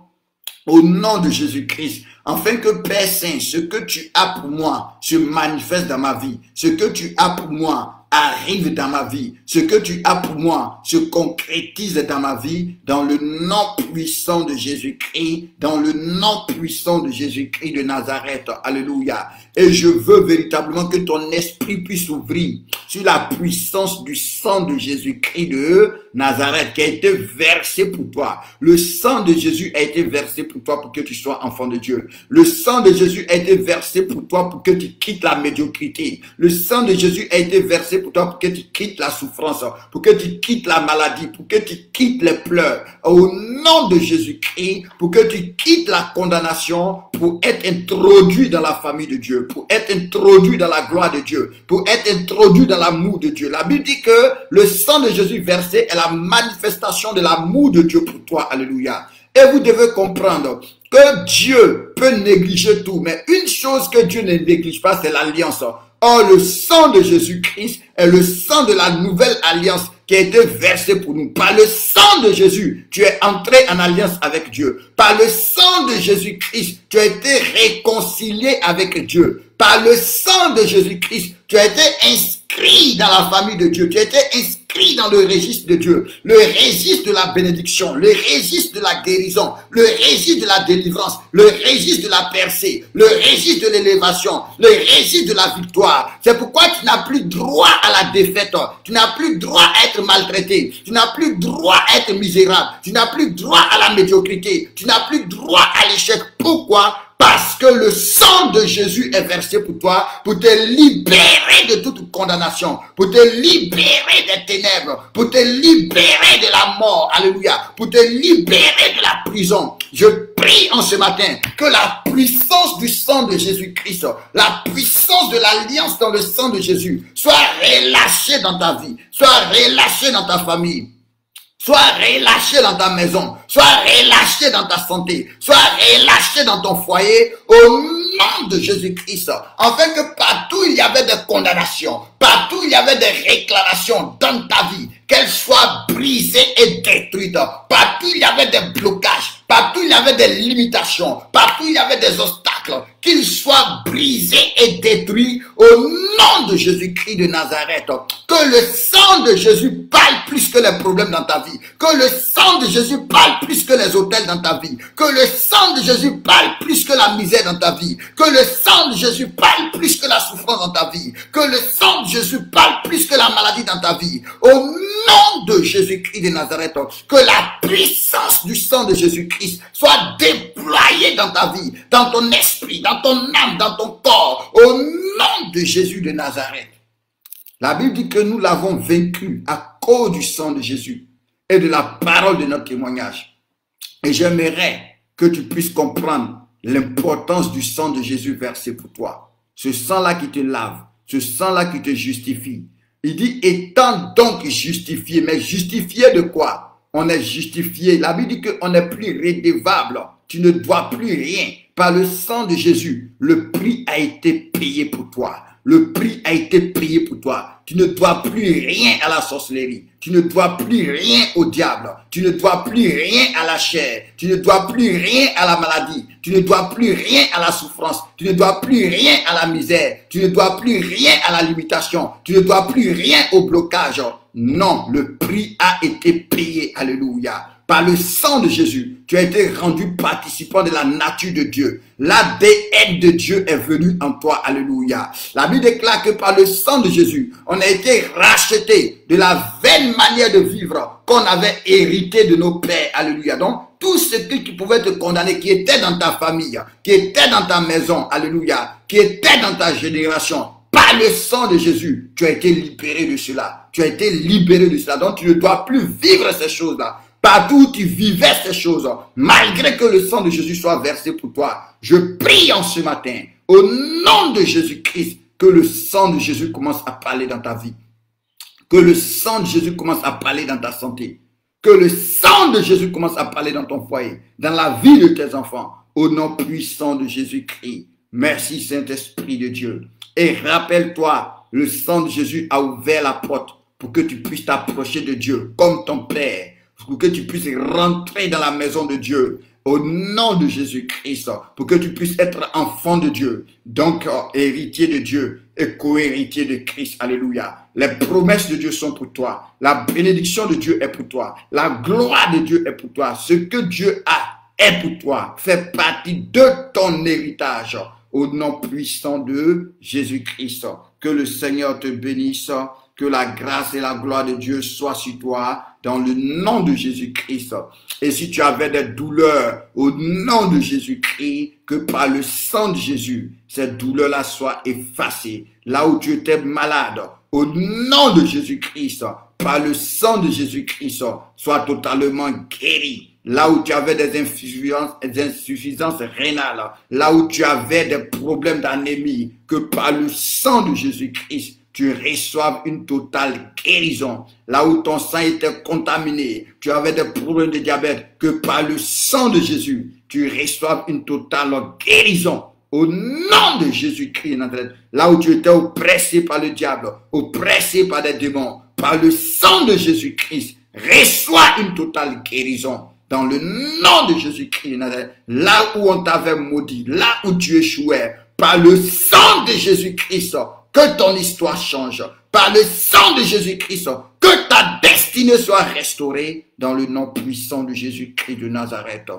au nom de Jésus-Christ. Afin que, Père Saint, ce que tu as pour moi se manifeste dans ma vie. Ce que tu as pour moi arrive dans ma vie. Ce que tu as pour moi se concrétise dans ma vie, dans le nom puissant de Jésus-Christ, dans le nom puissant de Jésus-Christ de Nazareth. Alléluia. Et je veux véritablement que ton esprit puisse s'ouvrir sur la puissance du sang de Jésus-Christ de Nazareth qui a été versé pour toi. Le sang de Jésus a été versé pour toi pour que tu sois enfant de Dieu. Le sang de Jésus a été versé pour toi pour que tu quittes la médiocrité. Le sang de Jésus a été versé pour toi pour que tu quittes la souffrance, pour que tu quittes la maladie, pour que tu quittes les pleurs. Au nom de Jésus-Christ, pour que tu quittes la condamnation, pour être introduit dans la famille de Dieu, pour être introduit dans la gloire de Dieu, pour être introduit dans l'amour de Dieu. La Bible dit que le sang de Jésus versé est la manifestation de l'amour de Dieu pour toi. Alléluia. Et vous devez comprendre que Dieu peut négliger tout, mais une chose que Dieu ne néglige pas, c'est l'alliance. Or, le sang de Jésus-Christ est le sang de la nouvelle alliance qui a été versé pour nous. Par le sang de Jésus, tu es entré en alliance avec Dieu. Par le sang de Jésus-Christ, tu as été réconcilié avec Dieu. Par le sang de Jésus-Christ, tu as été inscrit dans la famille de Dieu. Tu as été inscrit dans le registre de Dieu. Le registre de la bénédiction, le registre de la guérison, le registre de la délivrance, le registre de la percée, le registre de l'élévation, le registre de la victoire. C'est pourquoi tu n'as plus droit à la défaite. Tu n'as plus droit à être maltraité. Tu n'as plus droit à être misérable. Tu n'as plus droit à la médiocrité. Tu n'as plus droit à l'échec. Pourquoi? Parce que le sang de Jésus est versé pour toi, pour te libérer de toute condamnation, pour te libérer des ténèbres, pour te libérer de la mort, alléluia, pour te libérer de la prison. Je prie en ce matin que la puissance du sang de Jésus-Christ, la puissance de l'alliance dans le sang de Jésus soit relâchée dans ta vie, soit relâchée dans ta famille. Sois relâché dans ta maison, sois relâché dans ta santé, sois relâché dans ton foyer au nom de Jésus-Christ. Afin que partout il y avait des condamnations, partout il y avait des réclamations dans ta vie, qu'elles soient brisées et détruites. Partout il y avait des blocages, partout il y avait des limitations, partout il y avait des obstacles, qu'ils soient brisés et détruits au nom de Jésus-Christ de Nazareth. Que le sang de Jésus parle plus que les problèmes dans ta vie. Que le sang de Jésus parle plus que les hôtels dans ta vie. Que le sang de Jésus parle plus que la misère dans ta vie. Que le sang de Jésus parle plus que la souffrance dans ta vie. Que le sang de Jésus parle plus que la maladie dans ta vie. Au nom de Jésus-Christ de Nazareth, que la puissance du sang de Jésus-Christ soit déployée dans ta vie, dans ton esprit, dans ton âme, dans ton corps, au nom de Jésus de Nazareth. La Bible dit que nous l'avons vaincu à cause du sang de Jésus et de la parole de notre témoignage. Et j'aimerais que tu puisses comprendre l'importance du sang de Jésus versé pour toi. Ce sang-là qui te lave, ce sang-là qui te justifie. Il dit, étant donc justifié, mais justifié de quoi? On est justifié. La Bible dit qu'on n'est plus redevable. Tu ne dois plus rien. Par le sang de Jésus, le prix a été payé pour toi. Le prix a été payé pour toi. Tu ne dois plus rien à la sorcellerie. Tu ne dois plus rien au diable. Tu ne dois plus rien à la chair. Tu ne dois plus rien à la maladie. Tu ne dois plus rien à la souffrance. Tu ne dois plus rien à la misère. Tu ne dois plus rien à la limitation. Tu ne dois plus rien au blocage. Non, le prix a été payé. Alléluia. Par le sang de Jésus, tu as été rendu participant de la nature de Dieu. L'ADN de Dieu est venu en toi. Alléluia. La Bible déclare que par le sang de Jésus, on a été racheté de la vaine manière de vivre qu'on avait hérité de nos pères. Alléluia. Donc, tout ce qui pouvait te condamner, qui était dans ta famille, qui était dans ta maison, alléluia, qui était dans ta génération, par le sang de Jésus, tu as été libéré de cela. Tu as été libéré de cela. Donc, tu ne dois plus vivre ces choses-là. Partout où tu vivais ces choses, malgré que le sang de Jésus soit versé pour toi, je prie en ce matin, au nom de Jésus-Christ, que le sang de Jésus commence à parler dans ta vie. Que le sang de Jésus commence à parler dans ta santé. Que le sang de Jésus commence à parler dans ton foyer, dans la vie de tes enfants, au nom puissant de Jésus-Christ. Merci Saint-Esprit de Dieu. Et rappelle-toi, le sang de Jésus a ouvert la porte pour que tu puisses t'approcher de Dieu comme ton Père. Pour que tu puisses rentrer dans la maison de Dieu au nom de Jésus-Christ, pour que tu puisses être enfant de Dieu, donc héritier de Dieu et co-héritier de Christ. Alléluia. Les promesses de Dieu sont pour toi. La bénédiction de Dieu est pour toi. La gloire de Dieu est pour toi. Ce que Dieu a est pour toi. Fait partie de ton héritage au nom puissant de Jésus-Christ. Que le Seigneur te bénisse. Que la grâce et la gloire de Dieu soient sur toi dans le nom de Jésus-Christ. Et si tu avais des douleurs au nom de Jésus-Christ, que par le sang de Jésus, ces douleurs-là soient effacées. Là où tu étais malade, au nom de Jésus-Christ, par le sang de Jésus-Christ, sois totalement guéri. Là où tu avais des insuffisances rénales, là où tu avais des problèmes d'anémie, que par le sang de Jésus-Christ, tu reçoives une totale guérison. Là où ton sang était contaminé, tu avais des problèmes de diabète, que par le sang de Jésus, tu reçoives une totale guérison. Au nom de Jésus-Christ, là où tu étais oppressé par le diable, oppressé par des démons, par le sang de Jésus-Christ, reçois une totale guérison. Dans le nom de Jésus-Christ, là où on t'avait maudit, là où tu échouais, par le sang de Jésus-Christ, que ton histoire change. Par le sang de Jésus-Christ, que ta destinée soit restaurée dans le nom puissant de Jésus-Christ de Nazareth.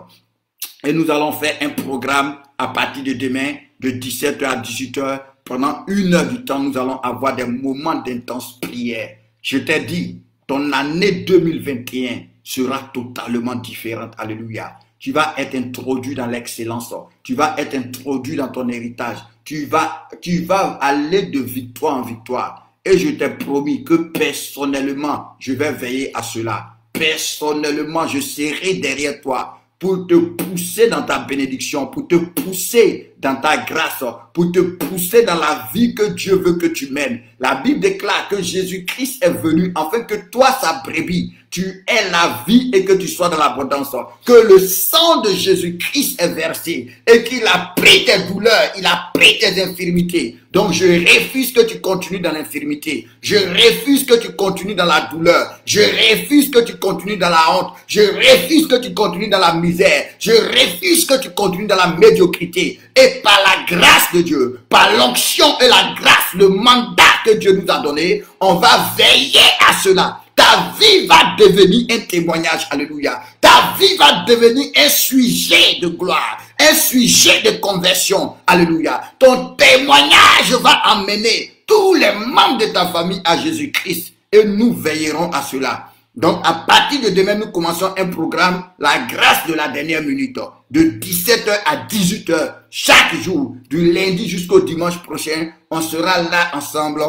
Et nous allons faire un programme à partir de demain, de 17h à 18h. Pendant 1 heure du temps, nous allons avoir des moments d'intense prière. Je t'ai dit, ton année 2021 sera totalement différente. Alléluia. Tu vas être introduit dans l'excellence. Tu vas être introduit dans ton héritage. Tu vas aller de victoire en victoire. Et je t'ai promis que personnellement, je vais veiller à cela. Personnellement, je serai derrière toi pour te pousser dans ta bénédiction, pour te pousser dans ta grâce, pour te pousser dans la vie que Dieu veut que tu mènes. La Bible déclare que Jésus-Christ est venu afin que toi, sa brebis, tu aies la vie et que tu sois dans l'abondance. Que le sang de Jésus-Christ est versé et qu'il a pris tes douleurs, il a pris tes infirmités. Donc je refuse que tu continues dans l'infirmité. Je refuse que tu continues dans la douleur. Je refuse que tu continues dans la honte. Je refuse que tu continues dans la misère. Je refuse que tu continues dans la médiocrité. Et par la grâce de Dieu, par l'onction et la grâce, le mandat que Dieu nous a donné, on va veiller à cela. Ta vie va devenir un témoignage, alléluia. Ta vie va devenir un sujet de gloire, un sujet de conversion, alléluia. Ton témoignage va amener tous les membres de ta famille à Jésus-Christ et nous veillerons à cela. Donc, à partir de demain, nous commençons un programme, la grâce de la dernière minute, de 17h à 18h, chaque jour, du lundi jusqu'au dimanche prochain. On sera là ensemble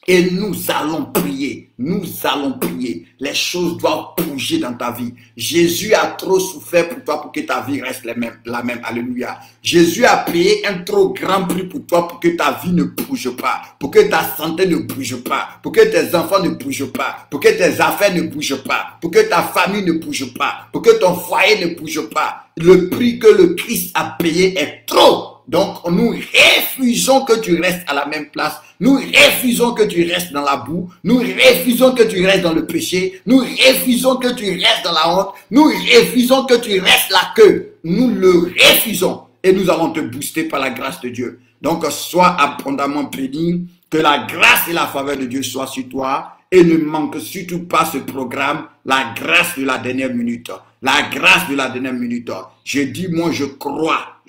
et nous allons prier. Nous allons prier. Les choses doivent bouger dans ta vie. Jésus a trop souffert pour toi pour que ta vie reste la même. Alléluia. Jésus a payé un trop grand prix pour toi pour que ta vie ne bouge pas, pour que ta santé ne bouge pas, pour que tes enfants ne bougent pas, pour que tes affaires ne bougent pas, pour que ta famille ne bouge pas, pour que ton foyer ne bouge pas. Le prix que le Christ a payé est trop. Donc, nous refusons que tu restes à la même place. Nous refusons que tu restes dans la boue. Nous refusons que tu restes dans le péché. Nous refusons que tu restes dans la honte. Nous refusons que tu restes la queue. Nous le refusons. Et nous allons te booster par la grâce de Dieu. Donc, sois abondamment béni. Que la grâce et la faveur de Dieu soient sur toi. Et ne manque surtout pas ce programme, la grâce de la dernière minute. La grâce de la dernière minute. Je dis, moi, je crois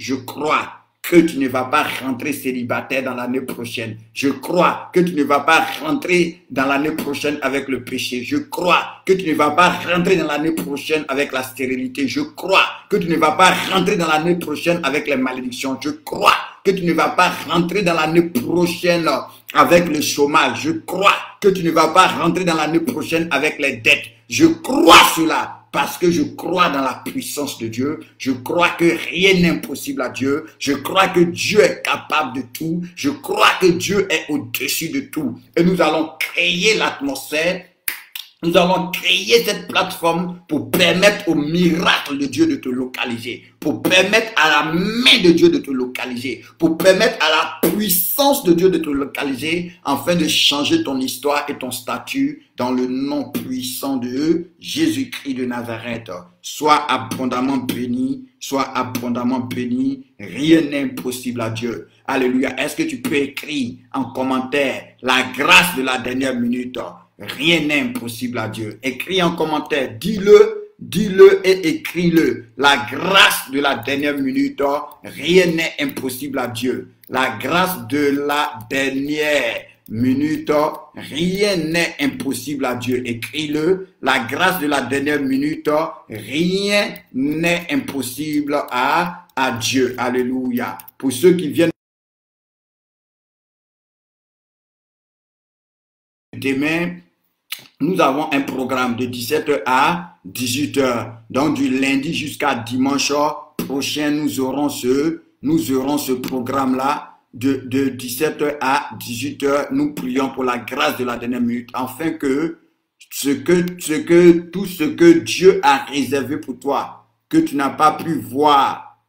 que tu ne vas pas rentrer célibataire dans l'année prochaine. Je crois que tu ne vas pas rentrer dans l'année prochaine avec le péché. Je crois que tu ne vas pas rentrer dans l'année prochaine avec la stérilité. Je crois que tu ne vas pas rentrer dans l'année prochaine avec les malédictions. Je crois que tu ne vas pas rentrer dans l'année prochaine avec le chômage. Je crois que tu ne vas pas rentrer dans l'année prochaine avec les dettes. Je crois cela. Parce que je crois dans la puissance de Dieu. Je crois que rien n'est impossible à Dieu. Je crois que Dieu est capable de tout. Je crois que Dieu est au-dessus de tout. Et nous allons créer l'atmosphère. Nous allons créer cette plateforme pour permettre au miracle de Dieu de te localiser, pour permettre à la main de Dieu de te localiser, pour permettre à la puissance de Dieu de te localiser, afin de changer ton histoire et ton statut dans le nom puissant de Jésus-Christ de Nazareth. Sois abondamment béni, rien n'est impossible à Dieu. Alléluia. Est-ce que tu peux écrire en commentaire la grâce de la dernière minute? Rien n'est impossible à Dieu. Écris en commentaire, dis-le et écris-le. La grâce de la dernière minute, rien n'est impossible à Dieu. La grâce de la dernière minute, rien n'est impossible à Dieu. Écris-le. La grâce de la dernière minute, rien n'est impossible à Dieu. Alléluia. Pour ceux qui viennent demain, nous avons un programme de 17h à 18h. Donc du lundi jusqu'à dimanche prochain, nous aurons ce programme-là de 17h à 18h. Nous prions pour la grâce de la dernière minute, afin que tout ce que Dieu a réservé pour toi, que tu n'as pas pu voir,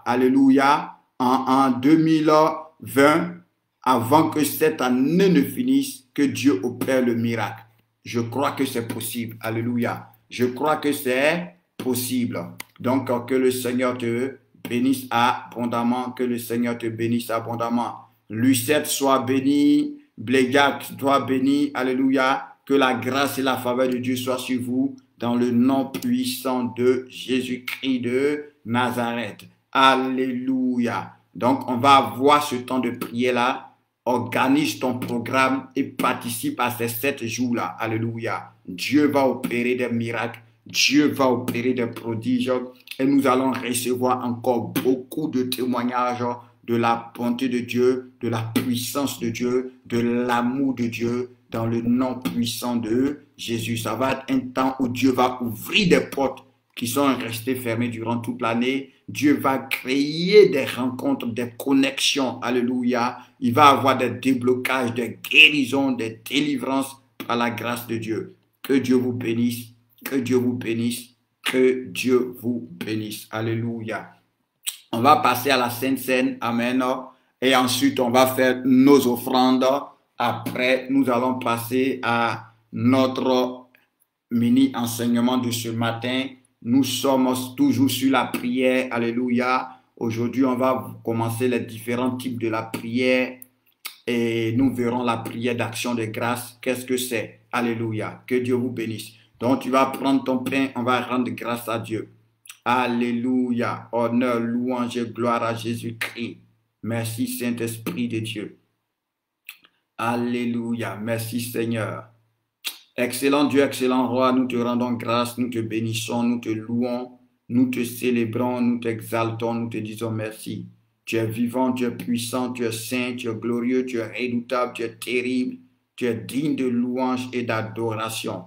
alléluia, en 2020, avant que cette année ne finisse, que Dieu opère le miracle. Je crois que c'est possible. Alléluia. Je crois que c'est possible. Donc, que le Seigneur te bénisse abondamment. Que le Seigneur te bénisse abondamment. Lucette soit bénie. Blégat soit béni. Alléluia. Que la grâce et la faveur de Dieu soient sur vous dans le nom puissant de Jésus-Christ de Nazareth. Alléluia. Donc, on va avoir ce temps de prière-là. Organise ton programme et participe à ces 7 jours-là. Alléluia. Dieu va opérer des miracles. Dieu va opérer des prodiges et nous allons recevoir encore beaucoup de témoignages de la bonté de Dieu, de la puissance de Dieu, de l'amour de Dieu dans le nom puissant de Jésus. Ça va être un temps où Dieu va ouvrir des portes qui sont restées fermées durant toute l'année. Dieu va créer des rencontres, des connexions. Alléluia. Il va avoir des déblocages, des guérisons, des délivrances par la grâce de Dieu. Que Dieu vous bénisse. Que Dieu vous bénisse. Que Dieu vous bénisse. Alléluia. On va passer à la Sainte Seine. Amen. Et ensuite, on va faire nos offrandes. Après, nous allons passer à notre mini-enseignement de ce matin. Nous sommes toujours sur la prière. Alléluia. Aujourd'hui, on va commencer les différents types de la prière. Et nous verrons la prière d'action de grâce. Qu'est-ce que c'est? Alléluia. Que Dieu vous bénisse. Donc, tu vas prendre ton pain. On va rendre grâce à Dieu. Alléluia. Honneur, louange et gloire à Jésus-Christ. Merci Saint-Esprit de Dieu. Alléluia. Merci Seigneur. Excellent Dieu, excellent Roi, nous te rendons grâce, nous te bénissons, nous te louons, nous te célébrons, nous t'exaltons, nous te disons merci. Tu es vivant, tu es puissant, tu es saint, tu es glorieux, tu es redoutable, tu es terrible, tu es digne de louange et d'adoration.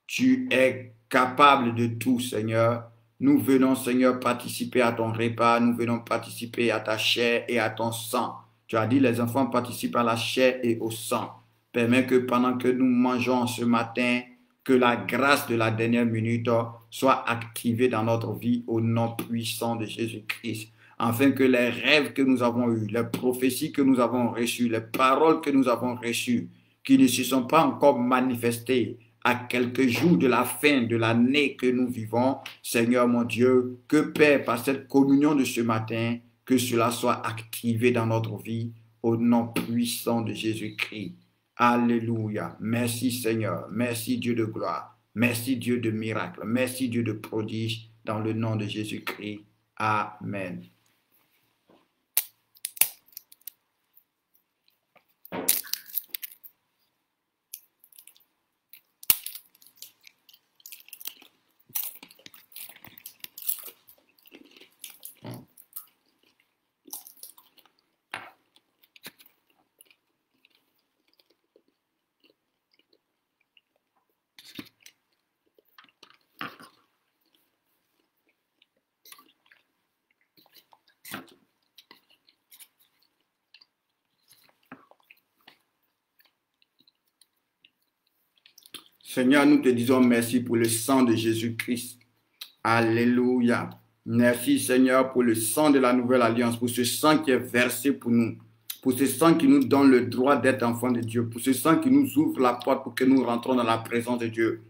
Tu es capable de tout, Seigneur. Nous venons, Seigneur, participer à ton repas, nous venons participer à ta chair et à ton sang. Tu as dit, les enfants participent à la chair et au sang. Permets que pendant que nous mangeons ce matin, que la grâce de la dernière minute soit activée dans notre vie au nom puissant de Jésus-Christ. Afin que les rêves que nous avons eus, les prophéties que nous avons reçues, les paroles que nous avons reçues, qui ne se sont pas encore manifestées à quelques jours de la fin de l'année que nous vivons, Seigneur mon Dieu, que Père, par cette communion de ce matin, que cela soit activé dans notre vie au nom puissant de Jésus-Christ. Alléluia. Merci Seigneur. Merci Dieu de gloire. Merci Dieu de miracle. Merci Dieu de prodige dans le nom de Jésus-Christ. Amen. Seigneur, nous te disons merci pour le sang de Jésus-Christ. Alléluia. Merci Seigneur pour le sang de la nouvelle alliance, pour ce sang qui est versé pour nous, pour ce sang qui nous donne le droit d'être enfants de Dieu, pour ce sang qui nous ouvre la porte pour que nous rentrons dans la présence de Dieu,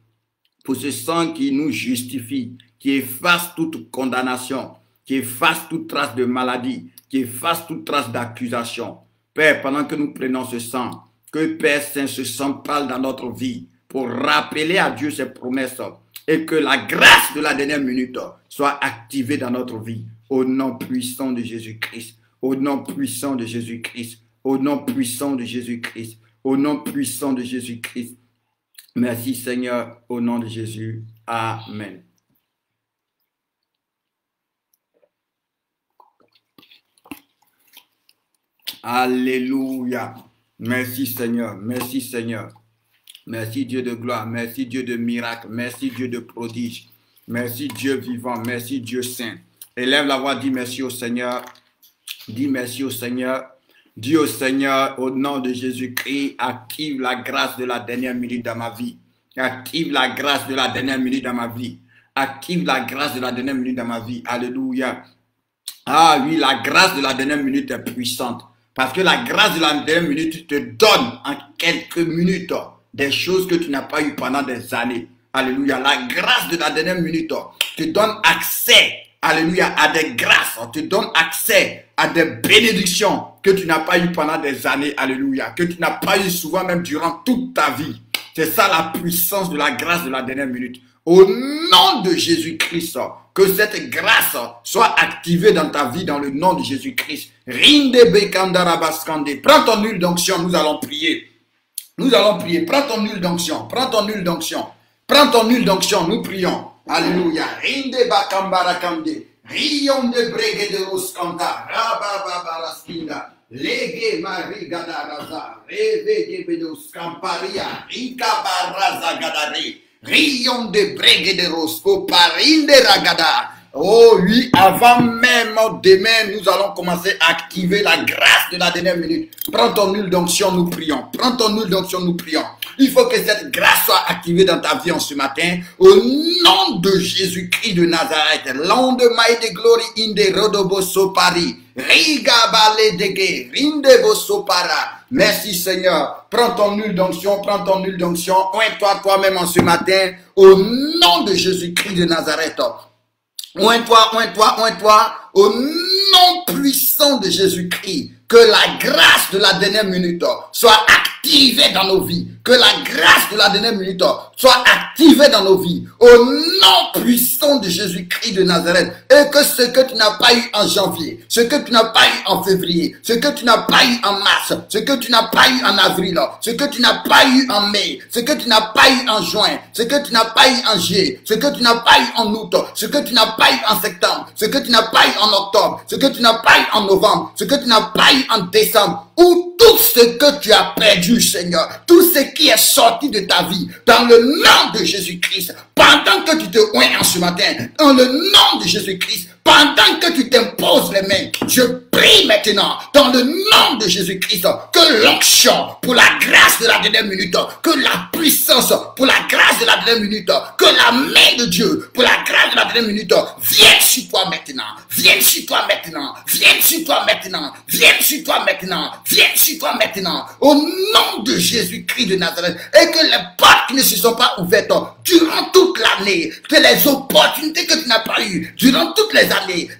pour ce sang qui nous justifie, qui efface toute condamnation, qui efface toute trace de maladie, qui efface toute trace d'accusation. Père, pendant que nous prenons ce sang, que Père Saint, ce sang parle dans notre vie, pour rappeler à Dieu ses promesses et que la grâce de la dernière minute soit activée dans notre vie. Au nom puissant de Jésus-Christ, au nom puissant de Jésus-Christ, au nom puissant de Jésus-Christ, au nom puissant de Jésus-Christ. Merci Seigneur, au nom de Jésus. Amen. Alléluia. Merci Seigneur, merci Seigneur. Merci Dieu de gloire, merci Dieu de miracle, merci Dieu de prodige, merci Dieu vivant, merci Dieu saint. Élève la voix, dis merci au Seigneur, dis merci au Seigneur, dis au Seigneur, au nom de Jésus-Christ, active la grâce de la dernière minute dans ma vie, active la grâce de la dernière minute dans ma vie, active la grâce de la dernière minute dans ma vie, alléluia. Ah oui, la grâce de la dernière minute est puissante, parce que la grâce de la dernière minute te donne en quelques minutes des choses que tu n'as pas eues pendant des années. Alléluia. La grâce de la dernière minute te donne accès, alléluia, à des grâces, te donne accès à des bénédictions que tu n'as pas eues pendant des années. Alléluia. Que tu n'as pas eues souvent même durant toute ta vie. C'est ça la puissance de la grâce de la dernière minute. Au nom de Jésus-Christ, que cette grâce soit activée dans ta vie dans le nom de Jésus-Christ. Rinde bekandarabaskande. Prends ton huile d'onction, nous allons prier. Nous allons prier. Prends ton huile d'onction. Prends ton huile d'onction. Prends ton huile d'onction. Nous prions. Alléluia. Rinde bakambarakamde. Rion de bregue de roskanta. Rabababaraskina. Lege marigada raza. Reve gebedos camparia. Rikabaraza gadare. Rion de bregue de rosko. Parinde ragada. Oh oui, avant même demain, nous allons commencer à activer la grâce de la dernière minute. Prends ton huile d'onction, nous prions. Prends ton huile d'onction, nous prions. Il faut que cette grâce soit activée dans ta vie en ce matin. Au nom de Jésus-Christ de Nazareth. Lendemain de glory in the rodobo sopari. Rigabale dege. Rindebo sopara. Merci Seigneur. Prends ton huile d'onction, prends ton huile d'onction. Oins-toi toi-même en ce matin. Au nom de Jésus-Christ de Nazareth. Oins-toi, oins-toi, oins-toi, au nom puissant de Jésus-Christ, que la grâce de la dernière minute soit activée dans nos vies, que la grâce de la dernière minute soit activée dans nos vies, au nom puissant de Jésus-Christ de Nazareth, et que ce que tu n'as pas eu en janvier, ce que tu n'as pas eu en février, ce que tu n'as pas eu en mars, ce que tu n'as pas eu en avril, ce que tu n'as pas eu en mai, ce que tu n'as pas eu en juin, ce que tu n'as pas eu en juillet, ce que tu n'as pas eu en août, ce que tu n'as pas eu en septembre, ce que tu n'as pas eu en octobre, ce que tu n'as pas eu en novembre, ce que tu n'as pas eu en décembre, ou tout ce que tu as perdu, Seigneur, tout ce qui est sorti de ta vie, dans le nom de Jésus-Christ, pendant que tu te oins en ce matin, dans le nom de Jésus-Christ, pendant que tu t'imposes les mains, je prie maintenant, dans le nom de Jésus-Christ, que l'onction pour la grâce de la dernière minute, que la puissance pour la grâce de la dernière minute, que la main de Dieu pour la grâce de la dernière minute vienne sur toi maintenant, vienne sur toi maintenant, vienne sur toi maintenant, vienne sur toi maintenant, vienne sur toi maintenant, au nom de Jésus-Christ de Nazareth, et que les portes qui ne se sont pas ouvertes durant toute l'année, que les opportunités que tu n'as pas eues durant toutes les années,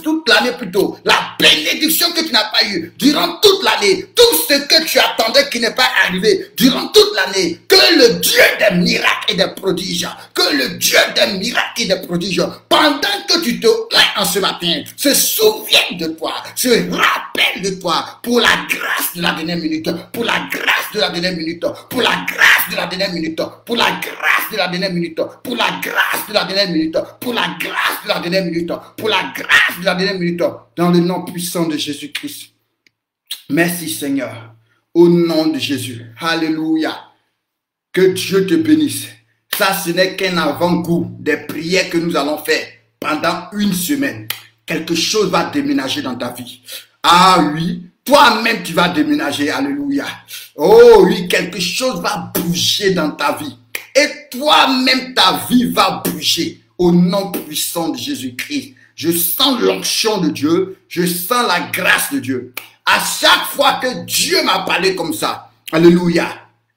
toute l'année plutôt, la bénédiction que tu n'as pas eue durant toute l'année, tout ce que tu attendais qui n'est pas arrivé durant toute l'année, que le Dieu des miracles et des prodiges, que le Dieu des miracles et des prodiges, pendant que tu te oins en ce matin, se souvienne de toi, se rappelle de toi, pour la grâce de la dernière minute, pour la grâce de la dernière minute, pour la grâce de la dernière minute, pour la grâce de la dernière minute, pour la grâce de la dernière minute, pour la grâce de la dernière minute, pour la grâce de la dernière minute, dans le nom puissant de Jésus-Christ. Merci Seigneur, au nom de Jésus. Alléluia. Que Dieu te bénisse. Ça, ce n'est qu'un avant-goût des prières que nous allons faire pendant une semaine. Quelque chose va déménager dans ta vie. Ah oui, toi-même tu vas déménager. Alléluia. Oh oui, quelque chose va bouger dans ta vie. Et toi-même ta vie va bouger. Au nom puissant de Jésus-Christ. Je sens l'onction de Dieu. Je sens la grâce de Dieu. À chaque fois que Dieu m'a parlé comme ça. Alléluia.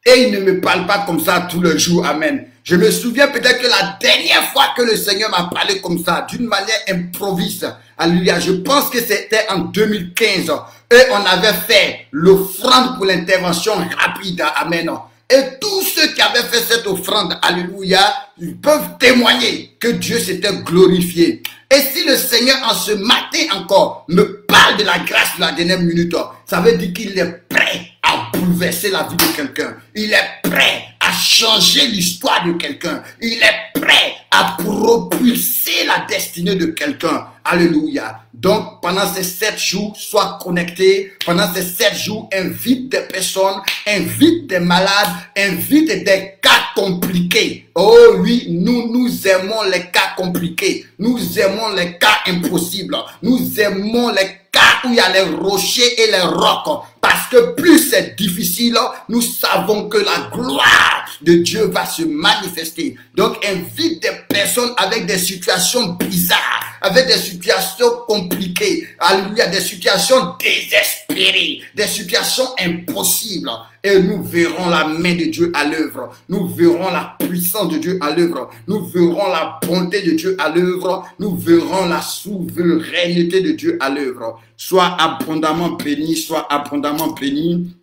Et il ne me parle pas comme ça tous les jours. Amen. Je me souviens peut-être que la dernière fois que le Seigneur m'a parlé comme ça, d'une manière improvise. Alléluia. Je pense que c'était en 2015. Et on avait fait l'offrande pour l'intervention rapide. Amen. Et tous ceux qui avaient fait cette offrande, alléluia, ils peuvent témoigner que Dieu s'était glorifié. Et si le Seigneur en ce matin encore me parle de la grâce de la dernière minute, ça veut dire qu'il est prêt à bouleverser la vie de quelqu'un. Il est prêt à changer l'histoire de quelqu'un. Il est prêt à propulser la destinée de quelqu'un. Alléluia. Donc, pendant ces 7 jours, sois connecté. Pendant ces 7 jours, invite des personnes, invite des malades, invite des cas compliqués. Oh oui, nous aimons les cas compliqués. Nous aimons les cas impossibles. Nous aimons les cas où il y a les rochers et les rocs. Parce que plus c'est difficile, nous savons que la gloire de Dieu va se manifester. Donc, invite des personnes avec des situations bizarres, avec des situations compliquées, alléluia, des situations désespérées, des situations impossibles. Et nous verrons la main de Dieu à l'œuvre. Nous verrons la puissance de Dieu à l'œuvre. Nous verrons la bonté de Dieu à l'œuvre. Nous verrons la souveraineté de Dieu à l'œuvre. Sois abondamment béni, sois abondamment béni.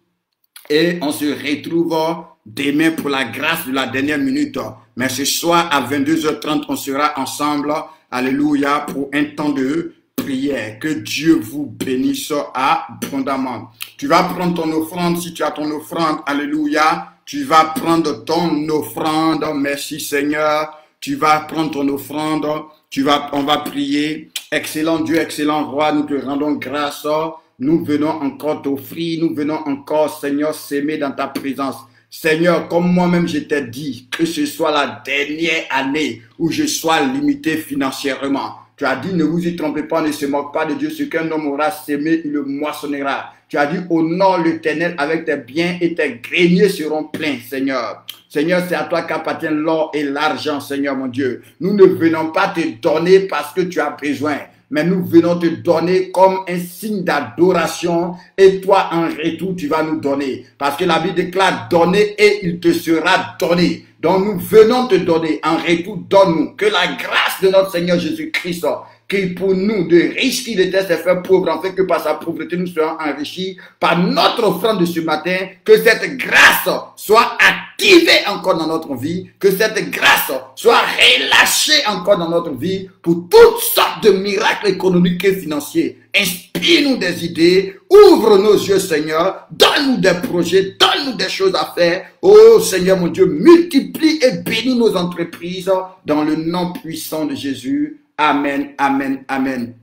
Et on se retrouve demain pour la grâce de la dernière minute. Mais ce soir à 22h30, on sera ensemble. Alléluia, pour un temps de prière. Que Dieu vous bénisse abondamment. Tu vas prendre ton offrande si tu as ton offrande. Alléluia. Tu vas prendre ton offrande. Merci Seigneur. tu vas prendre ton offrande, on va prier. Excellent Dieu, excellent roi, nous te rendons grâce. Nous venons encore t'offrir, nous venons encore, Seigneur, s'aimer dans ta présence. Seigneur, comme moi-même je t'ai dit, que ce soit la dernière année où je sois limité financièrement. Tu as dit, ne vous y trompez pas, ne se moque pas de Dieu. Ce qu'un homme aura sémé, il le moissonnera. Tu as dit, honore l'Éternel avec tes biens et tes greniers seront pleins, Seigneur. Seigneur, c'est à toi qu'appartient l'or et l'argent, Seigneur mon Dieu. Nous ne venons pas te donner parce que tu as besoin, mais nous venons te donner comme un signe d'adoration et toi, en retour, tu vas nous donner. Parce que la Bible déclare, donner et il te sera donné. Donc nous venons te donner, en retour, donne-nous que la grâce de notre Seigneur Jésus-Christ, qui pour nous, de riches qu'il était, s'est fait pauvre, en fait que par sa pauvreté, nous serons enrichis par notre offrande de ce matin, que cette grâce soit activée encore dans notre vie, que cette grâce soit relâchée encore dans notre vie pour toutes sortes de miracles économiques et financiers. Inspire-nous des idées, ouvre nos yeux, Seigneur, donne-nous des projets, donne-nous des choses à faire. Oh Seigneur mon Dieu, multiplie et bénis nos entreprises dans le nom puissant de Jésus. Amen, amen, amen.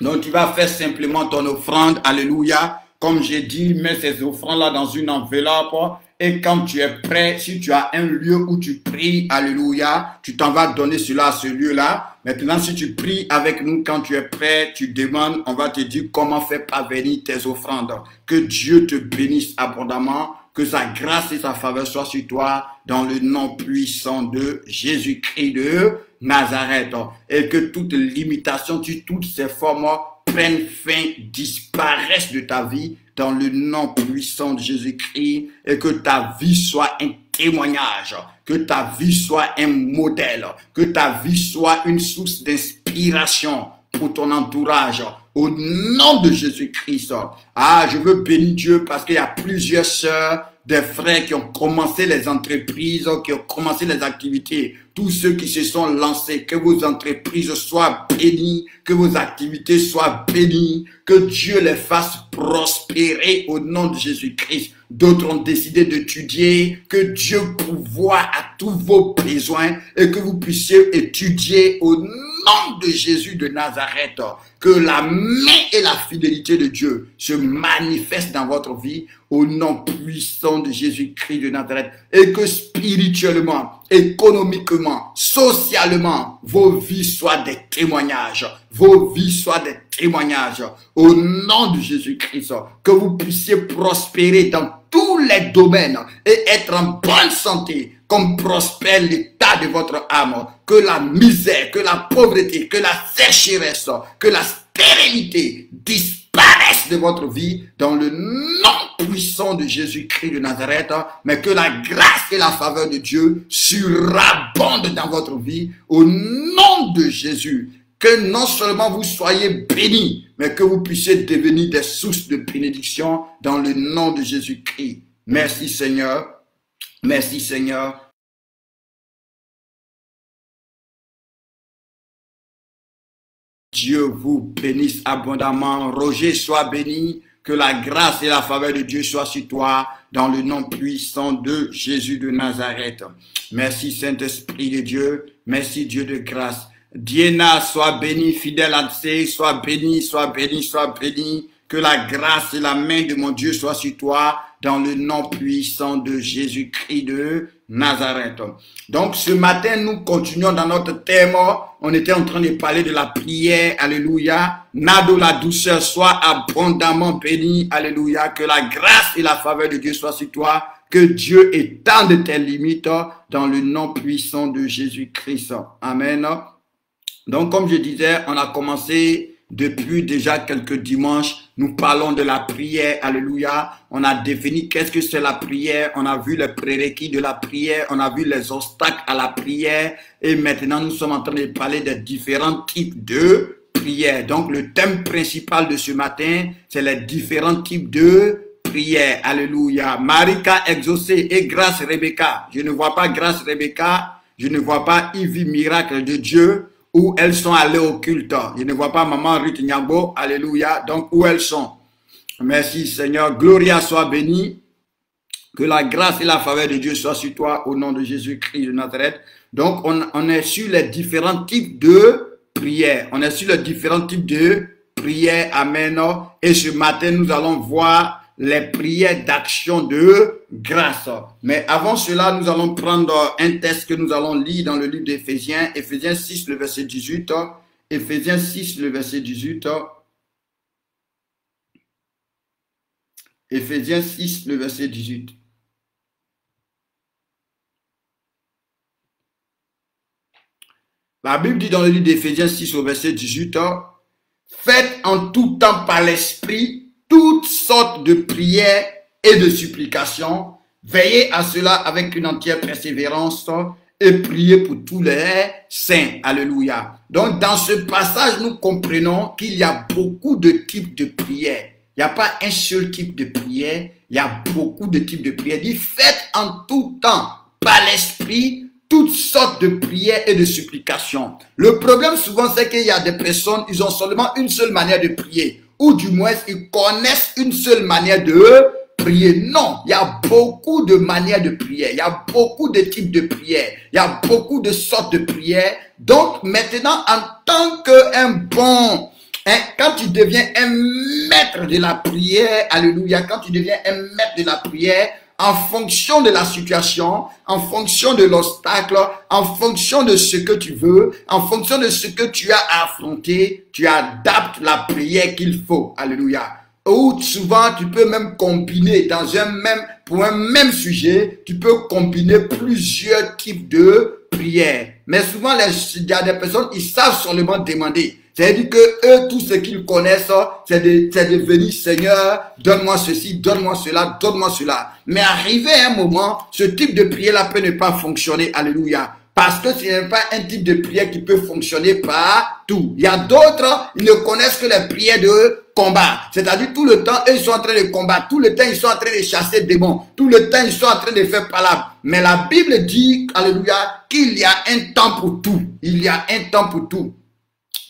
Donc tu vas faire simplement ton offrande, alléluia. Comme j'ai dit, mets ces offrandes-là dans une enveloppe. Et quand tu es prêt, si tu as un lieu où tu pries, alléluia, tu t'en vas donner cela à ce lieu-là. Maintenant, si tu pries avec nous, quand tu es prêt, tu demandes, on va te dire comment faire parvenir tes offrandes. Que Dieu te bénisse abondamment, que sa grâce et sa faveur soient sur toi dans le nom puissant de Jésus-Christ de Nazareth. Et que toute limitation, toutes ces formes prennent fin, disparaissent de ta vie dans le nom puissant de Jésus-Christ, et que ta vie soit un témoignage, que ta vie soit un modèle, que ta vie soit une source d'inspiration pour ton entourage. Au nom de Jésus-Christ. Ah, je veux bénir Dieu parce qu'il y a plusieurs sœurs, des frères qui ont commencé les entreprises, qui ont commencé les activités. Tous ceux qui se sont lancés, que vos entreprises soient bénies, que vos activités soient bénies, que Dieu les fasse prospérer au nom de Jésus-Christ. D'autres ont décidé d'étudier, que Dieu pourvoie à tous vos besoins et que vous puissiez étudier au nom de Jésus de Nazareth. Que la main et la fidélité de Dieu se manifestent dans votre vie au nom puissant de Jésus-Christ de Nazareth. Et que spirituellement, économiquement, socialement, vos vies soient des témoignages. Vos vies soient des témoignages au nom de Jésus-Christ. Que vous puissiez prospérer dans tous les domaines et être en bonne santé, comme prospère l'état de votre âme. Que la misère, que la pauvreté, que la sécheresse, que la stérilité disparaissent de votre vie dans le nom puissant de Jésus-Christ de Nazareth, mais que la grâce et la faveur de Dieu surabondent dans votre vie au nom de Jésus. Que non seulement vous soyez bénis, mais que vous puissiez devenir des sources de bénédiction dans le nom de Jésus-Christ. Merci Seigneur. Merci Seigneur. Dieu vous bénisse abondamment. Roger, sois béni. Que la grâce et la faveur de Dieu soient sur toi dans le nom puissant de Jésus de Nazareth. Merci Saint-Esprit de Dieu. Merci Dieu de grâce. Diana, sois béni, fidèle Adsé, sois béni, sois béni, sois béni. Que la grâce et la main de mon Dieu soient sur toi dans le nom puissant de Jésus-Christ de Nazareth. Donc ce matin, nous continuons dans notre thème. On était en train de parler de la prière. Alléluia. Nado, la douceur, soit abondamment béni. Alléluia. Que la grâce et la faveur de Dieu soient sur toi. Que Dieu étende tes limites dans le nom puissant de Jésus-Christ. Amen. Donc, comme je disais, on a commencé depuis déjà quelques dimanches. Nous parlons de la prière. Alléluia. On a défini qu'est-ce que c'est la prière. On a vu les prérequis de la prière. On a vu les obstacles à la prière. Et maintenant, nous sommes en train de parler des différents types de prière. Donc, le thème principal de ce matin, c'est les différents types de prière. Alléluia. Marika exaucée et grâce Rebecca. Je ne vois pas grâce Rebecca. Je ne vois pas Ivy miracle de Dieu. Où elles sont allées au culte. Je ne vois pas maman Ruth Nyambo. Alléluia. Donc, où elles sont. Merci Seigneur. Gloria soit bénie. Que la grâce et la faveur de Dieu soient sur toi au nom de Jésus-Christ de Nazareth. Donc, on est sur les différents types de prières. On est sur les différents types de prières. Amen. Et ce matin, nous allons voir les prières d'action de grâce. Mais avant cela, nous allons prendre un texte que nous allons lire dans le livre d'Éphésiens. Éphésiens 6, le verset 18. Éphésiens 6, le verset 18. Éphésiens 6, le verset 18. La Bible dit dans le livre d'Éphésiens 6 au verset 18, faites en tout temps par l'Esprit toutes sortes de prières et de supplications. Veillez à cela avec une entière persévérance et priez pour tous les saints. Alléluia. Donc dans ce passage, nous comprenons qu'il y a beaucoup de types de prières. Il n'y a pas un seul type de prière, il y a beaucoup de types de prières. Il dit faites en tout temps par l'Esprit toutes sortes de prières et de supplications. Le problème souvent, c'est qu'il y a des personnes, ils ont seulement une seule manière de prier. Ou du moins, ils connaissent une seule manière de prier. Non, il y a beaucoup de manières de prière. Il y a beaucoup de types de prières. Il y a beaucoup de sortes de prières. Donc, maintenant, en tant qu'un bon... quand tu deviens un maître de la prière, alléluia, quand tu deviens un maître de la prière, en fonction de la situation, en fonction de l'obstacle, en fonction de ce que tu veux, en fonction de ce que tu as à affronter, tu adaptes la prière qu'il faut. Alléluia. Ou souvent, tu peux même combiner pour un même sujet, tu peux combiner plusieurs types de prières. Mais souvent, il y a des personnes, ils savent seulement demander. C'est-à-dire que eux, tout ce qu'ils connaissent, c'est de venir, Seigneur, donne-moi ceci, donne-moi cela, donne-moi cela. Mais arrivé à un moment, ce type de prière-là peut ne pas fonctionner. Alléluia. Parce que ce n'est pas un type de prière qui peut fonctionner partout. Il y a d'autres, ils ne connaissent que les prières de combat. C'est-à-dire tout le temps, eux, ils sont en train de combattre. Tout le temps, ils sont en train de chasser des démons. Tout le temps, ils sont en train de faire palabre. Mais la Bible dit, alléluia, qu'il y a un temps pour tout. Il y a un temps pour tout.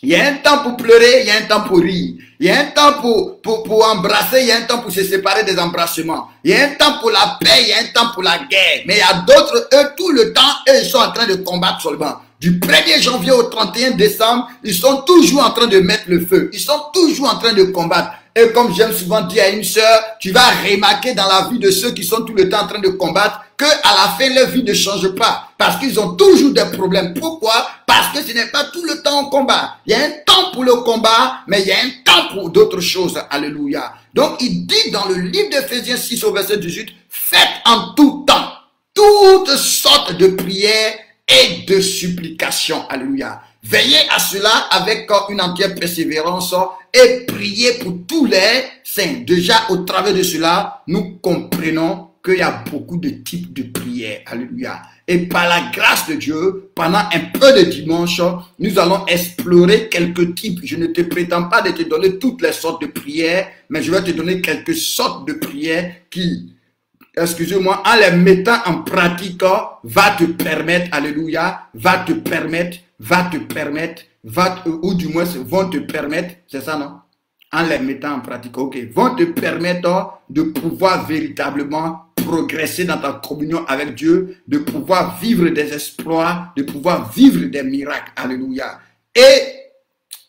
Il y a un temps pour pleurer, il y a un temps pour rire. Il y a un temps pour embrasser, il y a un temps pour se séparer des embrassements. Il y a un temps pour la paix, il y a un temps pour la guerre. Mais il y a d'autres, eux, tout le temps, eux, ils sont en train de combattre seulement. Du 1er janvier au 31 décembre, ils sont toujours en train de mettre le feu. Ils sont toujours en train de combattre. Et comme j'aime souvent dire à une sœur, tu vas remarquer dans la vie de ceux qui sont tout le temps en train de combattre que à la fin, leur vie ne change pas. Parce qu'ils ont toujours des problèmes. Pourquoi? Parce que ce n'est pas tout le temps au combat. Il y a un temps pour le combat, mais il y a un temps pour d'autres choses. Alléluia. Donc, il dit dans le livre d'Éphésiens 6 au verset 18, faites en tout temps toutes sortes de prières et de supplications. Alléluia. Veillez à cela avec une entière persévérance et priez pour tous les saints. Déjà, au travers de cela, nous comprenons qu'il y a beaucoup de types de prières. Alléluia. Et par la grâce de Dieu, pendant un peu de dimanche, nous allons explorer quelques types. Je ne te prétends pas de te donner toutes les sortes de prières, mais je vais te donner quelques sortes de prières qui, excusez-moi, en les mettant en pratique, va te permettre, alléluia, ou du moins vont te permettre, c'est ça non? En les mettant en pratique, ok, vont te permettre de pouvoir véritablement progresser dans ta communion avec Dieu, de pouvoir vivre des exploits, de pouvoir vivre des miracles, alléluia. Et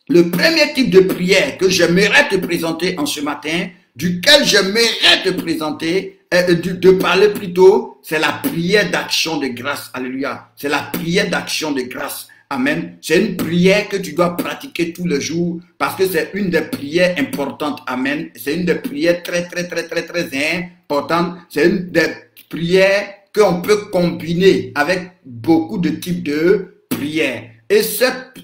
le premier type de prière que j'aimerais te présenter en ce matin, duquel j'aimerais te présenter, de parler plutôt, c'est la prière d'action de grâce, alléluia. C'est la prière d'action de grâce. Amen. C'est une prière que tu dois pratiquer tous les jours parce que c'est une des prières importantes. Amen. C'est une des prières très importantes. C'est une des prières qu'on peut combiner avec beaucoup de types de prières. Et cette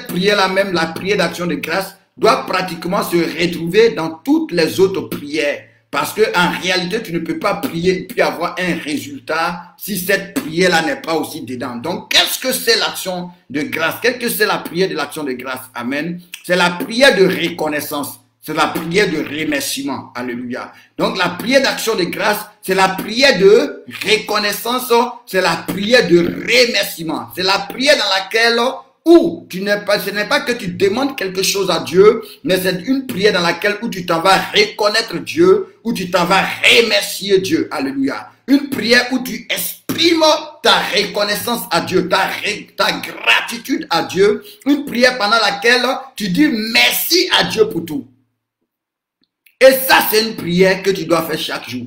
prière-là même, la prière d'action de grâce, doit pratiquement se retrouver dans toutes les autres prières. Parce que en réalité, tu ne peux pas prier puis avoir un résultat si cette prière-là n'est pas aussi dedans. Donc, qu'est-ce que c'est l'action de grâce? Qu'est-ce que c'est la prière de l'action de grâce? Amen. C'est la prière de reconnaissance. C'est la prière de remerciement. Alléluia. Donc, la prière d'action de grâce, c'est la prière de reconnaissance. C'est la prière de remerciement. C'est la prière dans laquelle où ce n'est pas que tu demandes quelque chose à Dieu, mais c'est une prière dans laquelle où tu t'en vas reconnaître Dieu, où tu t'en vas remercier Dieu. Alléluia. Une prière où tu exprimes ta reconnaissance à Dieu, ta gratitude à Dieu. Une prière pendant laquelle tu dis merci à Dieu pour tout. Et ça, c'est une prière que tu dois faire chaque jour.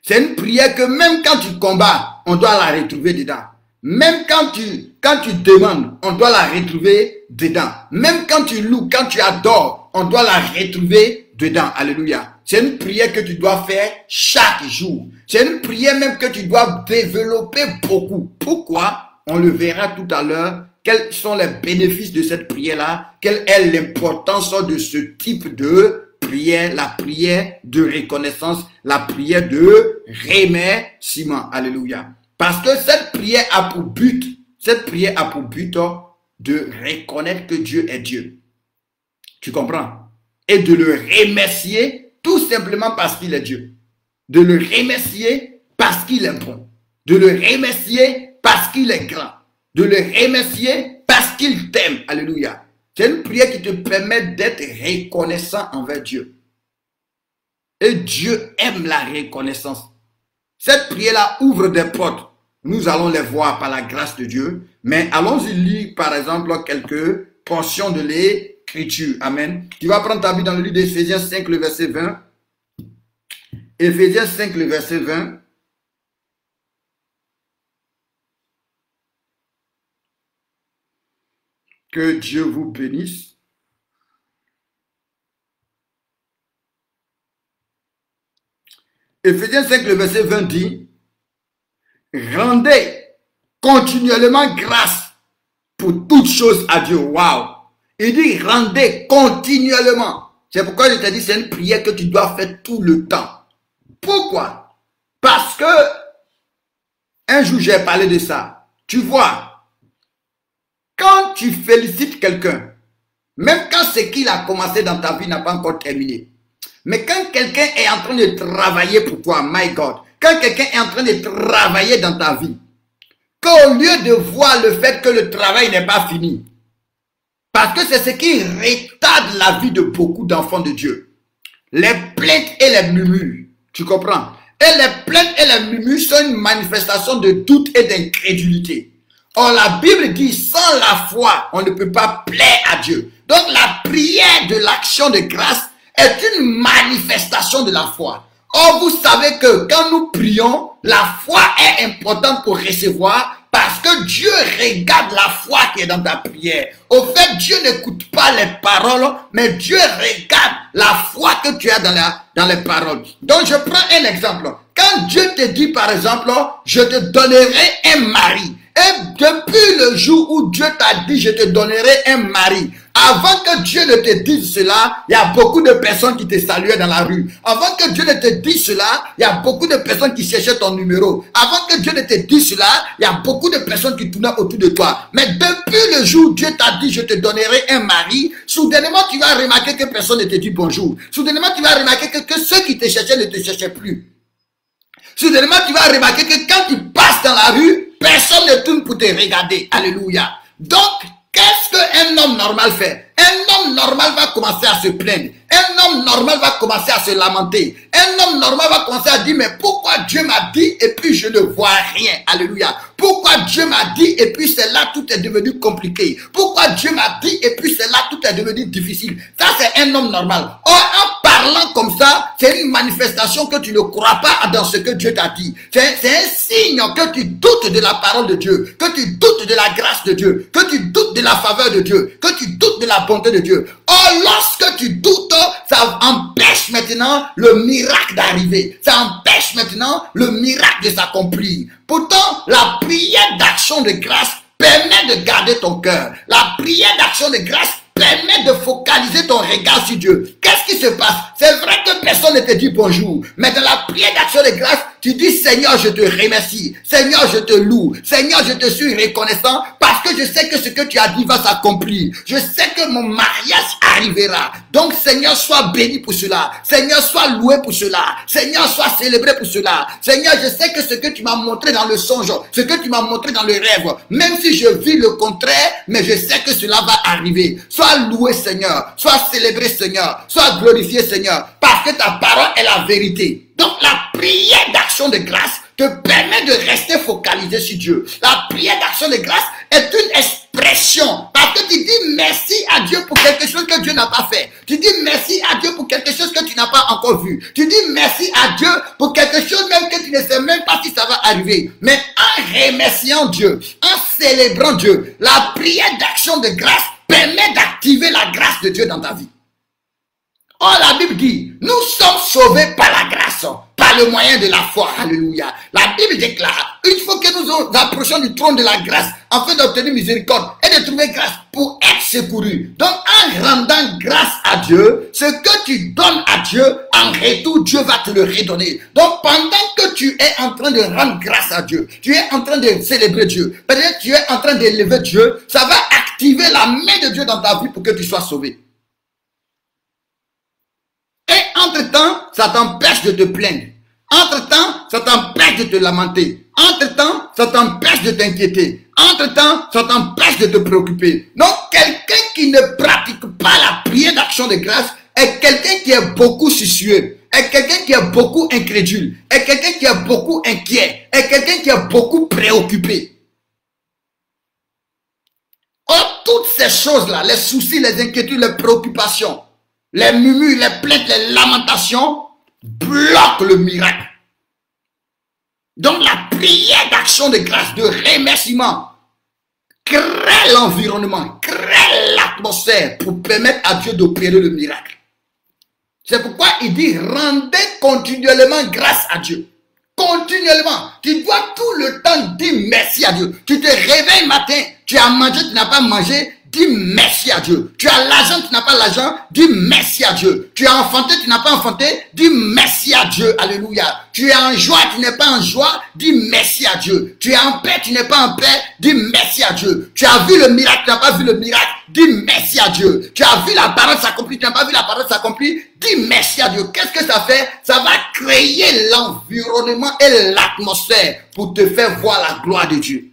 C'est une prière que même quand tu combats, on doit la retrouver dedans. Même quand tu demandes, on doit la retrouver dedans. Même quand tu loues, quand tu adores, on doit la retrouver dedans. Alléluia. C'est une prière que tu dois faire chaque jour. C'est une prière même que tu dois développer beaucoup. Pourquoi? On le verra tout à l'heure. Quels sont les bénéfices de cette prière-là? Quelle est l'importance de ce type de prière? La prière de reconnaissance, la prière de remerciement. Alléluia. Parce que cette prière a pour but de reconnaître que Dieu est Dieu. Tu comprends? Et de le remercier tout simplement parce qu'il est Dieu. De le remercier parce qu'il est bon. De le remercier parce qu'il est grand. De le remercier parce qu'il t'aime. Alléluia. C'est une prière qui te permet d'être reconnaissant envers Dieu. Et Dieu aime la reconnaissance. Cette prière-là ouvre des portes. Nous allons les voir par la grâce de Dieu. Mais allons-y lire par exemple quelques portions de l'écriture. Amen. Tu vas prendre ta Bible dans le livre d'Éphésiens 5, le verset 20. Éphésiens 5, le verset 20. Que Dieu vous bénisse. Éphésiens 5, le verset 20 dit: rendez continuellement grâce pour toutes choses à Dieu. Waouh! Il dit rendez continuellement. C'est pourquoi je t'ai dit c'est une prière que tu dois faire tout le temps. Pourquoi? Parce que un jour j'ai parlé de ça. Tu vois, quand tu félicites quelqu'un, même quand ce qu'il a commencé dans ta vie n'a pas encore terminé, mais quand quelqu'un est en train de travailler pour toi, my God, quand quelqu'un est en train de travailler dans ta vie, qu'au lieu de voir le fait que le travail n'est pas fini, parce que c'est ce qui retarde la vie de beaucoup d'enfants de Dieu, les plaintes et les murmures, tu comprends? Et les plaintes et les murmures sont une manifestation de doute et d'incrédulité. Or, la Bible dit, sans la foi, on ne peut pas plaire à Dieu. Donc, la prière de l'action de grâce est une manifestation de la foi. Or, vous savez que quand nous prions, la foi est importante pour recevoir parce que Dieu regarde la foi qui est dans ta prière. Au fait, Dieu n'écoute pas les paroles, mais Dieu regarde la foi que tu as dans les paroles. Donc, je prends un exemple. Quand Dieu te dit, par exemple, je te donnerai un mari. Et depuis le jour où Dieu t'a dit, je te donnerai un mari, avant que Dieu ne te dise cela, il y a beaucoup de personnes qui te saluaient dans la rue. Avant que Dieu ne te dise cela, il y a beaucoup de personnes qui cherchaient ton numéro. Avant que Dieu ne te dise cela, il y a beaucoup de personnes qui tournaient autour de toi. Mais depuis le jour où Dieu t'a dit, je te donnerai un mari, soudainement tu vas remarquer que personne ne te dit bonjour. Soudainement tu vas remarquer que ceux qui te cherchaient ne te cherchaient plus. Soudainement tu vas remarquer que quand tu passes dans la rue, personne ne tourne pour te regarder. Alléluia. Donc, qu'est-ce qu'un homme normal fait? Un homme normal va commencer à se plaindre. Un homme normal va commencer à se lamenter. Un homme normal va commencer à dire, mais pourquoi Dieu m'a dit et puis je ne vois rien? Alléluia. Pourquoi Dieu m'a dit et puis c'est là tout est devenu compliqué? Pourquoi Dieu m'a dit et puis c'est là tout est devenu difficile? Ça, c'est un homme normal. Or, en parlant comme ça, c'est une manifestation que tu ne crois pas dans ce que Dieu t'a dit. C'est un signe que tu doutes de la parole de Dieu, que tu doutes de la grâce de Dieu, que tu doutes de la faveur de Dieu, que tu doutes de la bonté de Dieu. Or, lorsque tu doutes, ça empêche maintenant le miracle d'arriver. Ça empêche maintenant le miracle de s'accomplir. Pourtant, la prière d'action de grâce permet de garder ton cœur. La prière d'action de grâce permet de focaliser ton regard sur Dieu. Qu'est-ce qui se passe? C'est vrai que personne ne te dit bonjour, mais dans la prière d'action de grâce, tu dis Seigneur, je te remercie. Seigneur, je te loue. Seigneur, je te suis reconnaissant parce que je sais que ce que tu as dit va s'accomplir. Je sais que mon mariage arrivera. Donc Seigneur, sois béni pour cela. Seigneur, sois loué pour cela. Seigneur, sois célébré pour cela. Seigneur, je sais que ce que tu m'as montré dans le songe, ce que tu m'as montré dans le rêve, même si je vis le contraire, mais je sais que cela va arriver. Sois loué Seigneur, sois célébré Seigneur, sois glorifié Seigneur, parce que ta parole est la vérité. Donc la prière d'action de grâce te permet de rester focalisé sur Dieu. La prière d'action de grâce est une expression, parce que tu dis merci à Dieu pour quelque chose que Dieu n'a pas fait. Tu dis merci à Dieu pour quelque chose que tu n'as pas encore vu. Tu dis merci à Dieu pour quelque chose même que tu ne sais même pas si ça va arriver. Mais en remerciant Dieu, en célébrant Dieu, la prière d'action de grâce permet d'activer la grâce de Dieu dans ta vie. Oh, la Bible dit, nous sommes sauvés par la grâce, par le moyen de la foi. Alléluia. La Bible déclare, il faut que nous nous approchions du trône de la grâce afin d'obtenir miséricorde et de trouver grâce pour être secouru. Donc, en rendant grâce à Dieu, ce que tu donnes à Dieu, en retour, Dieu va te le redonner. Donc, pendant que tu es en train de rendre grâce à Dieu, tu es en train de célébrer Dieu, peut-être tu es en train d'élever Dieu, ça va activer la main de Dieu dans ta vie pour que tu sois sauvé. Et entre-temps, ça t'empêche de te plaindre. Entre-temps, ça t'empêche de te lamenter. Entre-temps, ça t'empêche de t'inquiéter. Entre-temps, ça t'empêche de te préoccuper. Donc, quelqu'un qui ne pratique pas la prière d'action de grâce est quelqu'un qui est beaucoup soucieux, est quelqu'un qui est beaucoup incrédule, est quelqu'un qui est beaucoup inquiet, est quelqu'un qui est beaucoup préoccupé. Or, toutes ces choses-là, les soucis, les inquiétudes, les préoccupations, les murmures, les plaintes, les lamentations bloquent le miracle. Donc la prière d'action de grâce, de remerciement, crée l'environnement, crée l'atmosphère pour permettre à Dieu d'opérer le miracle. C'est pourquoi il dit, rendez continuellement grâce à Dieu. Continuellement. Tu dois tout le temps dire merci à Dieu. Tu te réveilles matin, tu as mangé, tu n'as pas mangé, dis merci à Dieu. Tu as l'argent, tu n'as pas l'argent, dis merci à Dieu. Tu as enfanté, tu n'as pas enfanté, dis merci à Dieu. Alléluia. Tu es en joie, tu n'es pas en joie, dis merci à Dieu. Tu es en paix, tu n'es pas en paix, dis merci à Dieu. Tu as vu le miracle, tu n'as pas vu le miracle, dis merci à Dieu. Tu as vu la parole s'accomplir, tu n'as pas vu la parole s'accomplir, dis merci à Dieu. Qu'est-ce que ça fait? Ça va créer l'environnement et l'atmosphère pour te faire voir la gloire de Dieu.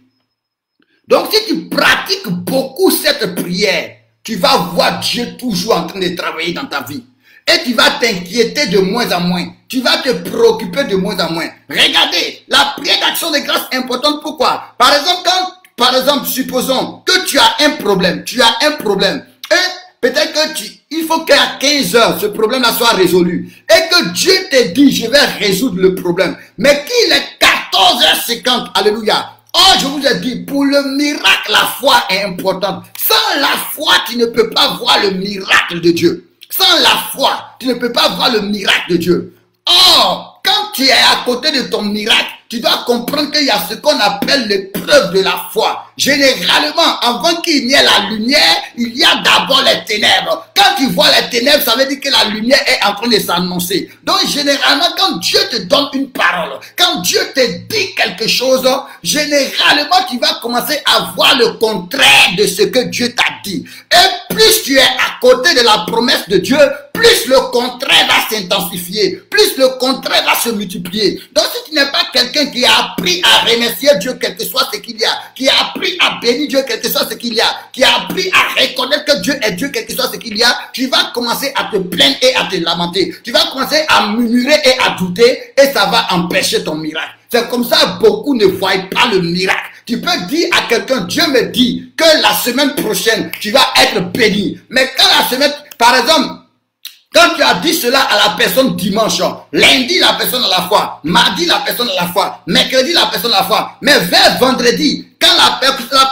Donc, si tu pratiques beaucoup cette prière, tu vas voir Dieu toujours en train de travailler dans ta vie. Et tu vas t'inquiéter de moins en moins. Tu vas te préoccuper de moins en moins. Regardez, la prière d'action de grâce est importante. Pourquoi? Par exemple, supposons que tu as un problème. Et peut-être que il faut qu'à 15 heures, ce problème-là soit résolu. Et que Dieu te dit, je vais résoudre le problème. Mais qu'il est 14h50, alléluia. Oh, je vous ai dit, pour le miracle, la foi est importante. Sans la foi, tu ne peux pas voir le miracle de Dieu. Sans la foi, tu ne peux pas voir le miracle de Dieu. Or, quand tu es à côté de ton miracle, tu dois comprendre qu'il y a ce qu'on appelle l'épreuve de la foi. Généralement, avant qu'il n'y ait la lumière, il y a d'abord les ténèbres. Quand tu vois les ténèbres, ça veut dire que la lumière est en train de s'annoncer. Donc, généralement, quand Dieu te donne une parole, quand Dieu te dit quelque chose, généralement, tu vas commencer à voir le contraire de ce que Dieu t'a dit. Et plus tu es à côté de la promesse de Dieu, plus le contraire va s'intensifier, plus le contraire va se multiplier. Donc, si tu n'es pas quelqu'un qui a appris à remercier Dieu, quel que soit ce qu'il y a, qui a appris à bénir Dieu, quel que soit ce qu'il y a, qui a appris à reconnaître que Dieu est Dieu, quel que soit ce qu'il y a, tu vas commencer à te plaindre et à te lamenter. Tu vas commencer à murmurer et à douter et ça va empêcher ton miracle. C'est comme ça beaucoup ne voient pas le miracle. Tu peux dire à quelqu'un, Dieu me dit que la semaine prochaine, tu vas être béni. Mais quand la semaine, par exemple, quand tu as dit cela à la personne dimanche, lundi la personne a la foi, mardi la personne a la foi, mercredi la personne a la foi, mais vers vendredi, quand la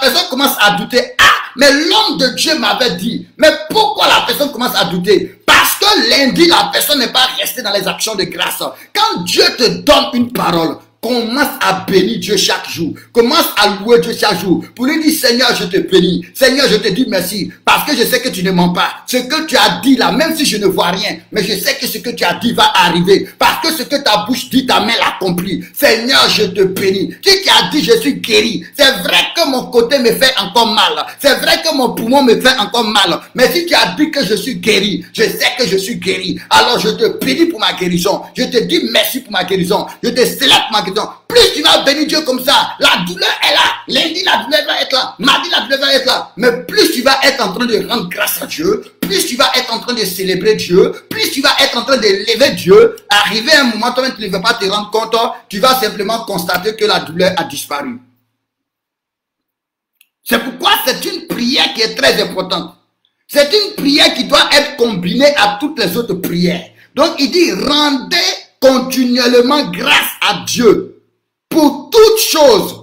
personne commence à douter, ah, mais l'homme de Dieu m'avait dit, mais pourquoi la personne commence à douter? Parce que lundi la personne n'est pas restée dans les actions de grâce. Quand Dieu te donne une parole, commence à bénir Dieu chaque jour. Commence à louer Dieu chaque jour. Pour lui dire, Seigneur, je te bénis. Seigneur, je te dis merci. Parce que je sais que tu ne mens pas. Ce que tu as dit là, même si je ne vois rien, mais je sais que ce que tu as dit va arriver. Parce que ce que ta bouche dit, ta main l'accomplit. Seigneur, je te bénis. Tu qui as dit, je suis guéri. C'est vrai que mon côté me fait encore mal. C'est vrai que mon poumon me fait encore mal. Mais si tu as dit que je suis guéri, je sais que je suis guéri. Alors je te bénis pour ma guérison. Je te dis merci pour ma guérison. Je te célèbre pour ma guérison. Plus tu vas bénir Dieu comme ça, la douleur est là. Lundi, la douleur va être là. Mardi, la douleur va être là. Mais plus tu vas être en train de rendre grâce à Dieu, plus tu vas être en train de célébrer Dieu, plus tu vas être en train de lever Dieu, arrivé à un moment, toi-même, tu ne vas pas te rendre compte, tu vas simplement constater que la douleur a disparu. C'est pourquoi c'est une prière qui est très importante. C'est une prière qui doit être combinée à toutes les autres prières. Donc, il dit, rendez continuellement grâce à Dieu pour toutes choses.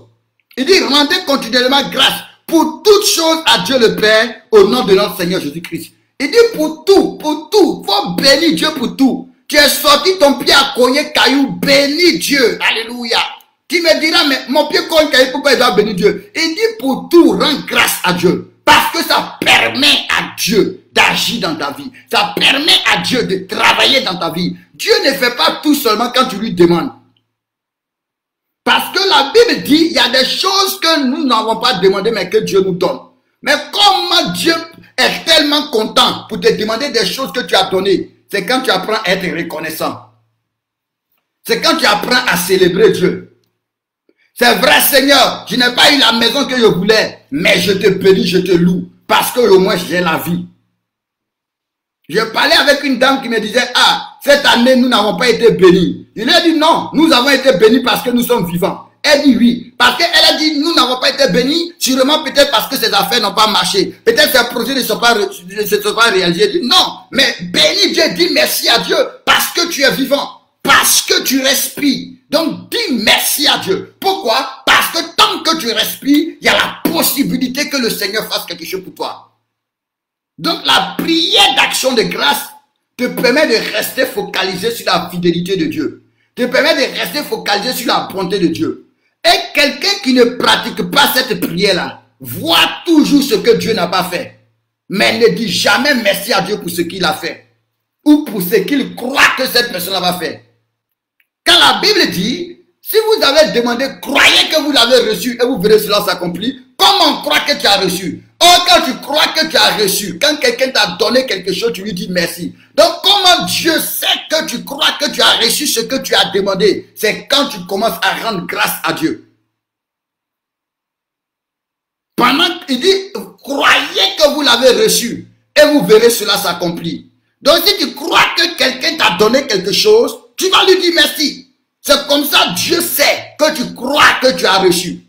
Il dit, rendez continuellement grâce pour toutes choses à Dieu le Père au nom de notre Seigneur Jésus-Christ. Il dit pour tout, pour tout. Il faut bénir Dieu pour tout. Tu es sorti, ton pied a cogné caillou, bénis Dieu. Alléluia. Tu me diras, mais mon pied cogne caillou, pourquoi il doit bénir Dieu? Il dit pour tout, rends grâce à Dieu. Parce que ça permet à Dieu d'agir dans ta vie. Ça permet à Dieu de travailler dans ta vie. Dieu ne fait pas tout seulement quand tu lui demandes. Parce que la Bible dit, il y a des choses que nous n'avons pas demandé, mais que Dieu nous donne. Mais comment Dieu est tellement content pour te demander des choses que tu as données, c'est quand tu apprends à être reconnaissant. C'est quand tu apprends à célébrer Dieu. C'est vrai, Seigneur, je n'ai pas eu la maison que je voulais, mais je te bénis, je te loue, parce que au moins j'ai la vie. Je parlais avec une dame qui me disait, ah, cette année, nous n'avons pas été bénis. Je lui ai dit, non, nous avons été bénis parce que nous sommes vivants. Elle dit oui, parce qu'elle a dit, nous n'avons pas été bénis, sûrement peut-être parce que ses affaires n'ont pas marché. Peut-être ses projets ne se sont pas réalisés. Elle dit, non, mais bénis Dieu, dis merci à Dieu, parce que tu es vivant, parce que tu respires. Donc, dis merci à Dieu. Pourquoi? Parce que tant que tu respires, il y a la possibilité que le Seigneur fasse quelque chose pour toi. Donc, la prière d'action de grâce te permet de rester focalisé sur la fidélité de Dieu. Te permet de rester focalisé sur la bonté de Dieu. Et quelqu'un qui ne pratique pas cette prière-là, voit toujours ce que Dieu n'a pas fait. Mais ne dit jamais merci à Dieu pour ce qu'il a fait. Ou pour ce qu'il croit que cette personne va faire. Quand la Bible dit, si vous avez demandé, croyez que vous l'avez reçu et vous verrez cela s'accomplir. Comment croire que tu as reçu? Or, quand tu crois que tu as reçu, quand quelqu'un t'a donné quelque chose, tu lui dis merci. Donc, comment Dieu sait que tu crois que tu as reçu ce que tu as demandé? C'est quand tu commences à rendre grâce à Dieu. Pendant qu'il dit, croyez que vous l'avez reçu et vous verrez cela s'accomplir. Donc, si tu crois que quelqu'un t'a donné quelque chose, tu vas lui dire merci. C'est comme ça Dieu sait que tu crois que tu as reçu.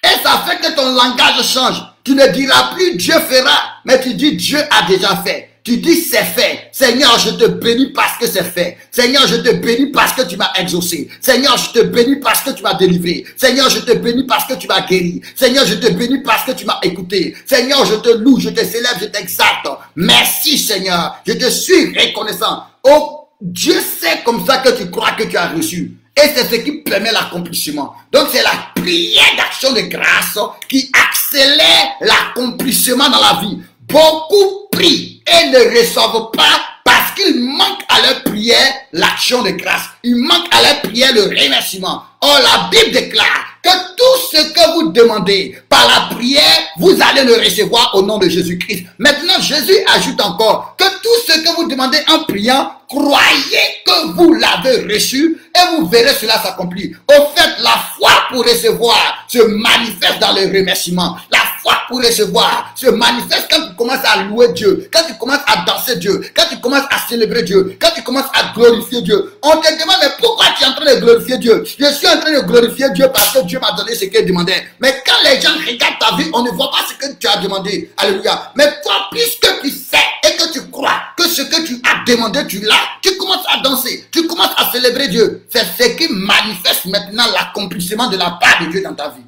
Et ça fait que ton langage change. Tu ne diras plus Dieu fera, mais tu dis Dieu a déjà fait. Tu dis c'est fait. Seigneur, je te bénis parce que c'est fait. Seigneur, je te bénis parce que tu m'as exaucé. Seigneur, je te bénis parce que tu m'as délivré. Seigneur, je te bénis parce que tu m'as guéri. Seigneur, je te bénis parce que tu m'as écouté. Seigneur, je te loue, je te célèbre, je t'exalte. Merci Seigneur, je te suis reconnaissant. Oh, Dieu sait comme ça que tu crois que tu as reçu. Et c'est ce qui permet l'accomplissement. Donc c'est la prière d'action de grâce qui accélère l'accomplissement dans la vie. Beaucoup prient et ne reçoivent pas parce qu'il manque à leur prière l'action de grâce. Il manque à leur prière le remerciement. Or la Bible déclare que tout ce que vous demandez par la prière, vous allez le recevoir au nom de Jésus-Christ. Maintenant, Jésus ajoute encore que tout ce que vous demandez en priant, croyez que vous l'avez reçu et vous verrez cela s'accomplir. Au fait, la foi pour recevoir se manifeste dans le remerciement. La foi pour recevoir se manifeste quand tu commences à louer Dieu, quand tu commences à danser Dieu, quand tu commences à célébrer Dieu, quand tu commences à glorifier Dieu. On te demande, mais pourquoi tu es en train de glorifier Dieu? Je suis en train de glorifier Dieu parce que Dieu m'a donné ce qu'il demandait. Mais quand les gens regardent ta vie, on ne voit pas ce que tu as demandé. Alléluia. Mais toi, puisque tu sais et que tu crois que ce que tu as demandé, tu l'as, tu commences à danser, tu commences à célébrer Dieu. C'est ce qui manifeste maintenant l'accomplissement de la part de Dieu dans ta vie.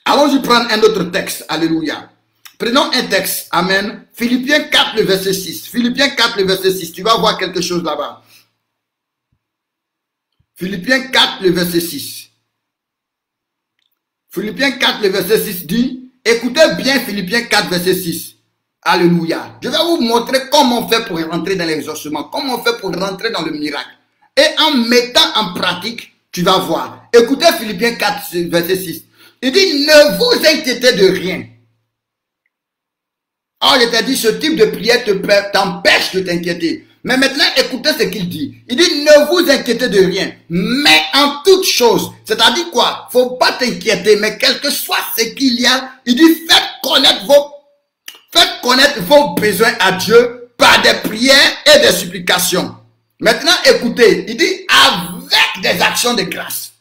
Allons-y prendre un autre texte. Alléluia. Prenons un texte. Amen. Philippiens 4, le verset 6. Philippiens 4, le verset 6. Tu vas voir quelque chose là-bas. Philippiens 4, le verset 6. Philippiens 4, le verset 6 dit, écoutez bien Philippiens 4, verset 6. Alléluia. Je vais vous montrer comment on fait pour rentrer dans l'exaucement, comment on fait pour rentrer dans le miracle. Et en mettant en pratique, tu vas voir. Écoutez Philippiens 4, verset 6. Il dit, ne vous inquiétez de rien. Oh, je t'ai dit, ce type de prière t'empêche de t'inquiéter. Mais maintenant, écoutez ce qu'il dit. Il dit, ne vous inquiétez de rien, mais en toute chose. C'est-à-dire quoi? Faut pas t'inquiéter, mais quel que soit ce qu'il y a, il dit, faites connaître vos besoins à Dieu par des prières et des supplications. Maintenant, écoutez, il dit, avec des actions de grâce.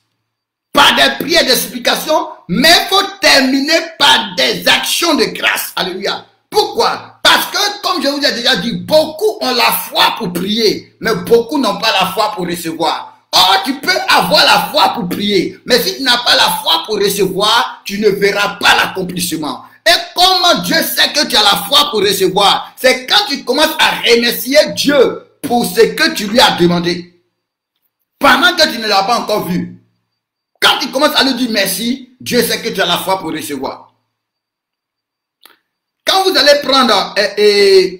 Par des prières et des supplications, mais il faut terminer par des actions de grâce. Alléluia. Pourquoi? Parce que, comme je vous ai déjà dit, beaucoup ont la foi pour prier, mais beaucoup n'ont pas la foi pour recevoir. Or, tu peux avoir la foi pour prier, mais si tu n'as pas la foi pour recevoir, tu ne verras pas l'accomplissement. Et comment Dieu sait que tu as la foi pour recevoir? C'est quand tu commences à remercier Dieu pour ce que tu lui as demandé, pendant que tu ne l'as pas encore vu. Quand tu commences à lui dire merci, Dieu sait que tu as la foi pour recevoir. Quand vous allez prendre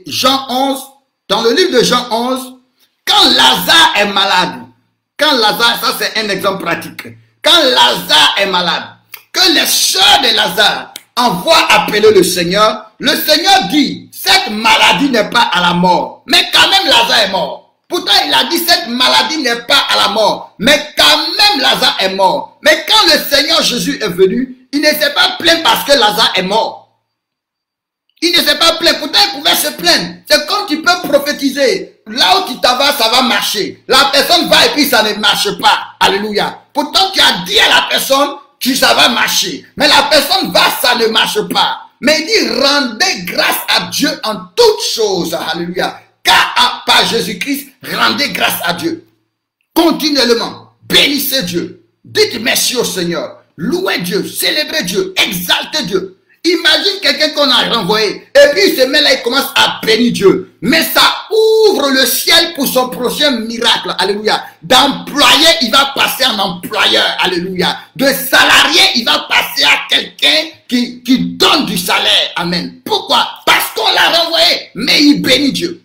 Jean 11, dans le livre de Jean 11, quand Lazare est malade, ça c'est un exemple pratique, quand Lazare est malade, que les sœurs de Lazare envoient appeler le Seigneur dit, cette maladie n'est pas à la mort, mais quand même Lazare est mort. Pourtant il a dit, cette maladie n'est pas à la mort, mais quand même Lazare est mort. Mais quand le Seigneur Jésus est venu, il ne s'est pas plaint parce que Lazare est mort. Il ne s'est pas plaint, pourtant il pouvait se plaindre. C'est comme tu peux prophétiser. Là où tu t'en vas, ça va marcher. La personne va et puis ça ne marche pas. Alléluia. Pourtant tu as dit à la personne, ça va marcher. Mais la personne va, ça ne marche pas. Mais il dit, rendez grâce à Dieu en toutes choses. Alléluia. Car par Jésus-Christ, rendez grâce à Dieu. Continuellement, bénissez Dieu. Dites merci au Seigneur. Louez Dieu, célébrez Dieu, exaltez Dieu. Imagine quelqu'un qu'on a renvoyé et puis il se met là, il commence à bénir Dieu. Mais ça ouvre le ciel pour son prochain miracle. Alléluia. D'employé, il va passer en employeur. Alléluia. De salarié, il va passer à quelqu'un qui donne du salaire. Amen. Pourquoi? Parce qu'on l'a renvoyé, mais il bénit Dieu.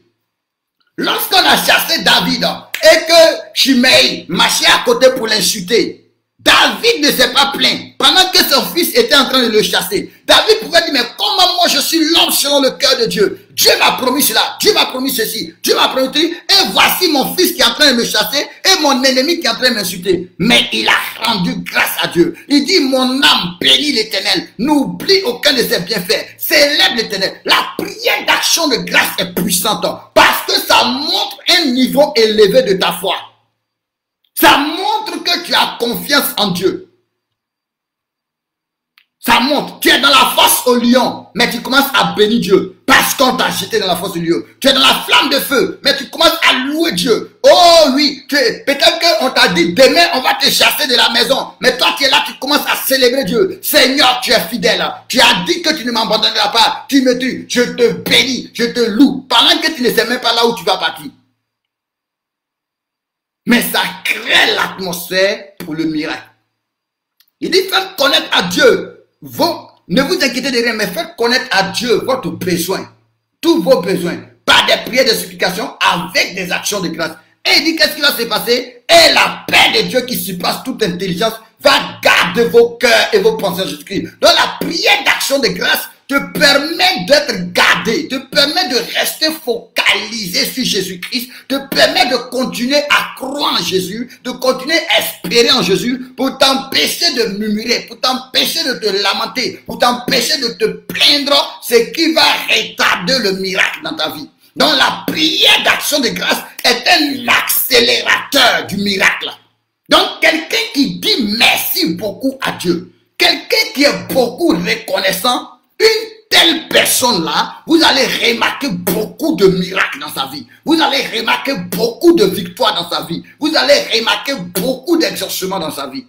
Lorsqu'on a chassé David et que Shimei marchait à côté pour l'insulter, David ne s'est pas plaint pendant que son fils était en train de le chasser. David pouvait dire, mais comment moi je suis l'homme selon le cœur de Dieu? Dieu m'a promis cela, Dieu m'a promis ceci, Dieu m'a promis ceci, et voici mon fils qui est en train de me chasser et mon ennemi qui est en train de m'insulter. Mais il a rendu grâce à Dieu. Il dit, mon âme bénit l'Éternel, n'oublie aucun de ses bienfaits, célèbre l'Éternel. La prière d'action de grâce est puissante parce que ça montre un niveau élevé de ta foi. Ça montre que tu as confiance en Dieu. Ça montre, tu es dans la fosse au lion, mais tu commences à bénir Dieu parce qu'on t'a jeté dans la fosse au lion. Tu es dans la flamme de feu, mais tu commences à louer Dieu. Oh oui, peut-être qu'on t'a dit demain on va te chasser de la maison, mais toi tu es là, tu commences à célébrer Dieu. Seigneur, tu es fidèle. Tu as dit que tu ne m'abandonneras pas. Tu me dis, je te bénis, je te loue, pendant que tu ne sais même pas là où tu vas partir. Mais ça crée l'atmosphère pour le miracle. Il dit, faites connaître à Dieu. Ne vous inquiétez de rien, mais faites connaître à Dieu votre besoin. Tous vos besoins. Par des prières de supplication, avec des actions de grâce. Et il dit, qu'est-ce qui va se passer? Et la paix de Dieu qui surpasse toute intelligence va garder vos cœurs et vos pensées en Jésus-Christ. Donc la prière d'action de grâce te permet d'être gardé, te permet de rester focalisé sur Jésus-Christ, te permet de continuer à croire en Jésus, de continuer à espérer en Jésus pour t'empêcher de murmurer, pour t'empêcher de te lamenter, pour t'empêcher de te plaindre, ce qui va retarder le miracle dans ta vie. Donc la prière d'action de grâce est un accélérateur du miracle. Donc quelqu'un qui dit merci beaucoup à Dieu, quelqu'un qui est beaucoup reconnaissant, une telle personne-là, vous allez remarquer beaucoup de miracles dans sa vie. Vous allez remarquer beaucoup de victoires dans sa vie. Vous allez remarquer beaucoup d'exaucements dans sa vie.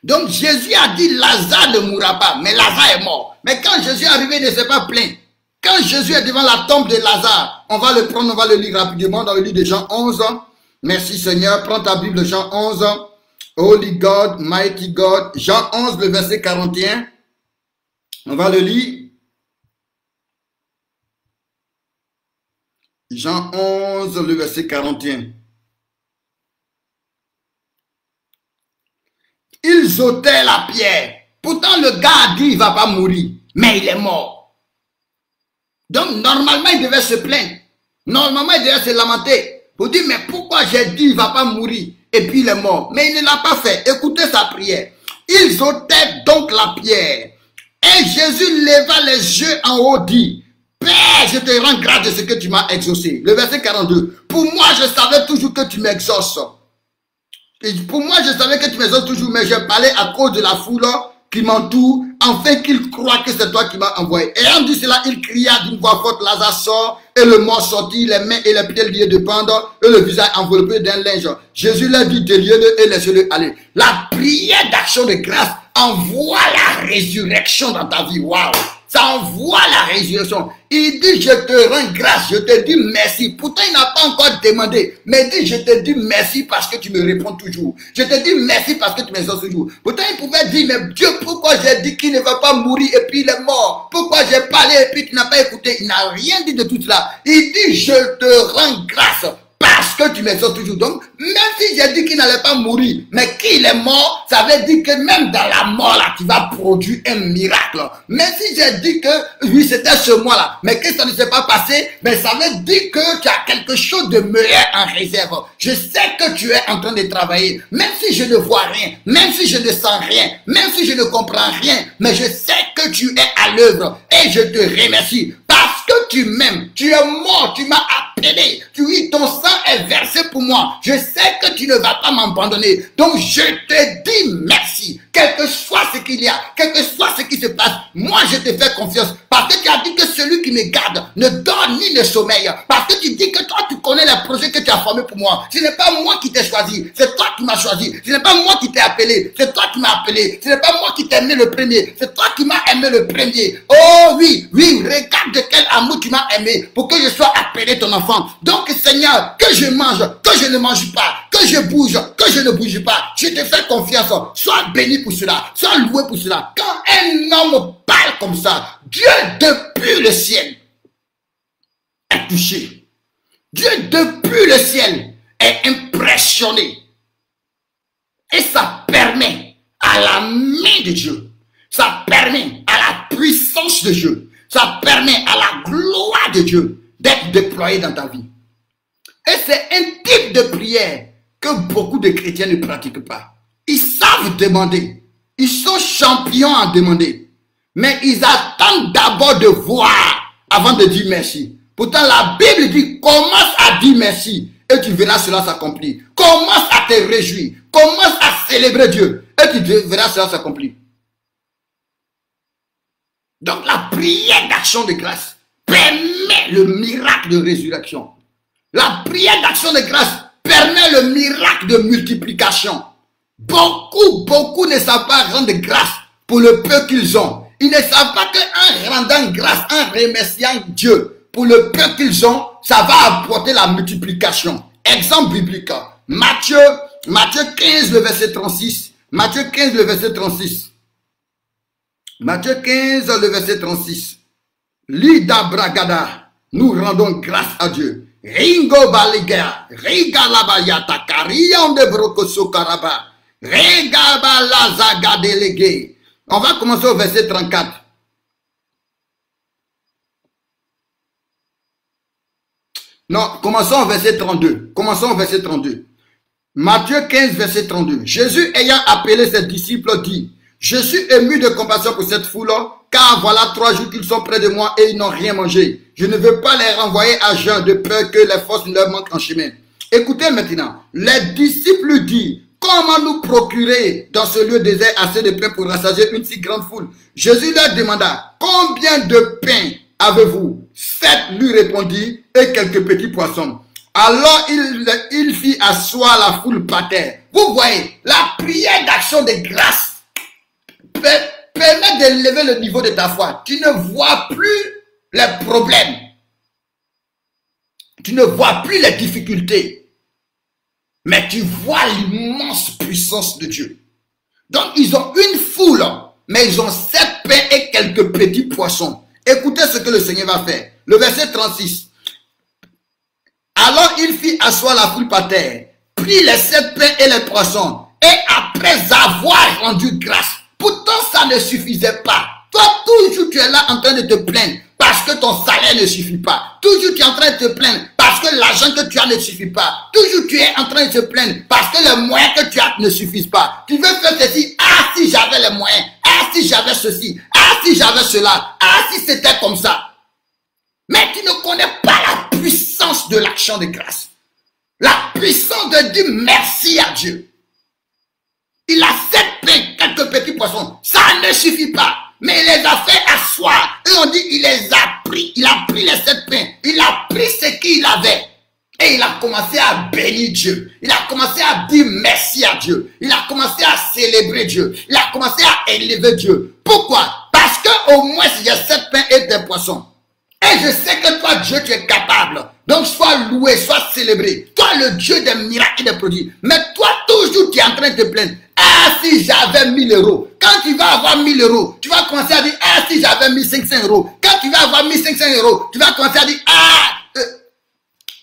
Donc Jésus a dit, Lazare ne mourra pas, mais Lazare est mort. Mais quand Jésus est arrivé, il ne s'est pas plaint. Quand Jésus est devant la tombe de Lazare, on va le prendre, on va le lire rapidement dans le livre de Jean 11. Merci Seigneur. Prends ta Bible, Jean 11. Holy God, mighty God. Jean 11, le verset 41. On va le lire. Jean 11, le verset 41. Ils ôtaient la pierre. Pourtant, le gars a dit il ne va pas mourir, mais il est mort. Donc, normalement, il devait se plaindre. Normalement, il devait se lamenter. Pour dire, mais pourquoi j'ai dit il ne va pas mourir et puis il est mort. Mais il ne l'a pas fait. Écoutez sa prière. Ils ôtaient donc la pierre. Et Jésus leva les yeux en haut, dit, Père, je te rends grâce de ce que tu m'as exaucé. Le verset 42. Pour moi, je savais toujours que tu m'exauces. Pour moi, je savais que tu m'exauces toujours, mais je parlais à cause de la foule qui m'entoure, afin qu'ils croient que c'est toi qui m'as envoyé. Et en dit cela, il cria d'une voix forte, Lazare sort, et le mort sortit, les mains et les pieds liés de bandes, et le visage enveloppé d'un linge. Jésus leur dit, déliez-le et laissez-le aller. La prière d'action de grâce envoie la résurrection dans ta vie. Waouh! Ça envoie la résurrection. Il dit, je te rends grâce, je te dis merci. Pourtant, il n'a pas encore demandé. Mais il dit, je te dis merci parce que tu me réponds toujours. Je te dis merci parce que tu m'exauces toujours. Pourtant, il pouvait dire, mais Dieu, pourquoi j'ai dit qu'il ne va pas mourir et puis il est mort? Pourquoi j'ai parlé et puis tu n'as pas écouté? Il n'a rien dit de tout cela. Il dit, je te rends grâce parce que tu m'exauces toujours. Donc, même si j'ai dit qu'il n'allait pas mourir, mais qu'il est mort, ça veut dire que même dans la mort, là, tu vas produire un miracle. Même si j'ai dit que, oui, c'était ce mois-là, mais que ça ne s'est pas passé, mais ça veut dire que tu as quelque chose de meilleur en réserve. Je sais que tu es en train de travailler, même si je ne vois rien, même si je ne sens rien, même si je ne comprends rien, mais je sais que tu es à l'œuvre et je te remercie. Parce que tu m'aimes, tu es mort, tu m'as appelé, ton sang est versé pour moi. Je sais que tu ne vas pas m'abandonner. Donc je te dis merci. Quel que soit ce qu'il y a, quel que soit ce qui se passe, moi je te fais confiance. Parce que tu as dit que celui qui me garde ne dort ni ne sommeille. Parce que tu dis que toi tu connais les projets que tu as formés pour moi. Ce n'est pas moi qui t'ai choisi, c'est toi qui m'as choisi. Ce n'est pas moi qui t'ai appelé, c'est toi qui m'as appelé. Ce n'est pas moi qui t'ai aimé le premier, c'est toi qui m'as aimé le premier. Oh oui, oui, regarde de quel amour tu m'as aimé pour que je sois appelé ton enfant. Donc Seigneur, que je mange, que je ne mange pas, que je bouge, que je ne bouge pas, je te fais confiance. Sois béni pour cela, sois loué pour cela. Quand un homme parle comme ça, Dieu depuis le ciel est touché. Dieu depuis le ciel est impressionné. Et ça permet à la main de Dieu, ça permet à la puissance de Dieu, ça permet à la gloire de Dieu d'être déployée dans ta vie. Et c'est un type de prière que beaucoup de chrétiens ne pratiquent pas. Ils savent demander. Ils sont champions à demander. Mais ils attendent d'abord de voir avant de dire merci. Pourtant, la Bible dit, commence à dire merci et tu verras cela s'accomplir. Commence à te réjouir. Commence à célébrer Dieu et tu verras cela s'accomplir. Donc, la prière d'action de grâce permet le miracle de résurrection. La prière d'action de grâce permet le miracle de multiplication. Beaucoup ne savent pas rendre grâce pour le peu qu'ils ont. Ils ne savent pas qu'en rendant grâce, en remerciant Dieu pour le peu qu'ils ont, ça va apporter la multiplication. Exemple biblique. Matthieu 15, le verset 36. Matthieu 15, le verset 36. Matthieu 15, le verset 36. Lida bragada, nous rendons grâce à Dieu. Ringo baliga, riga labayata, karion de brokoso karaba, rega balazaga délégué. On va commencer au verset 34. Non, commençons au verset 32. Commençons au verset 32. Matthieu 15, verset 32. Jésus ayant appelé ses disciples dit, je suis ému de compassion pour cette foule, car voilà 3 jours qu'ils sont près de moi et ils n'ont rien mangé. Je ne veux pas les renvoyer à jeun de peur que les forces ne leur manquent en chemin. Écoutez maintenant, les disciples disent, comment nous procurer dans ce lieu désert assez de pain pour rassasier une si grande foule? Jésus leur demanda, combien de pain avez-vous? 7 lui répondit, et quelques petits poissons. Alors il fit asseoir la foule par terre. Vous voyez, la prière d'action de grâce permet d'élever le niveau de ta foi. Tu ne vois plus les problèmes. Tu ne vois plus les difficultés. Mais tu vois l'immense puissance de Dieu. Donc, ils ont une foule, mais ils ont 7 pains et quelques petits poissons. Écoutez ce que le Seigneur va faire. Le verset 36. Alors, il fit asseoir la foule par terre, prit les 7 pains et les poissons, et après avoir rendu grâce, pourtant ça ne suffisait pas. Toi, toujours tu es là en train de te plaindre parce que ton salaire ne suffit pas. Toujours tu es en train de te plaindre parce que l'argent que tu as ne suffit pas. Toujours tu es en train de te plaindre parce que les moyens que tu as ne suffisent pas. Tu veux faire ceci, ah si j'avais les moyens, ah si j'avais ceci, ah si j'avais cela, ah si c'était comme ça. Mais tu ne connais pas la puissance de l'action de grâce. La puissance de dire merci à Dieu. Il a 7 pains, quelques petits poissons. Ça ne suffit pas. Mais il les a fait asseoir. Et on dit, il les a pris. Il a pris les 7 pains. Il a pris ce qu'il avait. Et il a commencé à bénir Dieu. Il a commencé à dire merci à Dieu. Il a commencé à célébrer Dieu. Il a commencé à élever Dieu. Pourquoi? Parce qu'au moins, il y a 7 pains et des poissons. Et je sais que toi, Dieu, tu es capable. Donc, sois loué, sois célébré. Toi, le Dieu des miracles et des produits. Mais toi, toujours, tu es en train de te plaindre. Ah, si j'avais 1000 euros. Quand tu vas avoir 1000 euros, tu vas commencer à dire, ah, si j'avais 1500 euros. Quand tu vas avoir 1500 euros, tu vas commencer à dire, ah.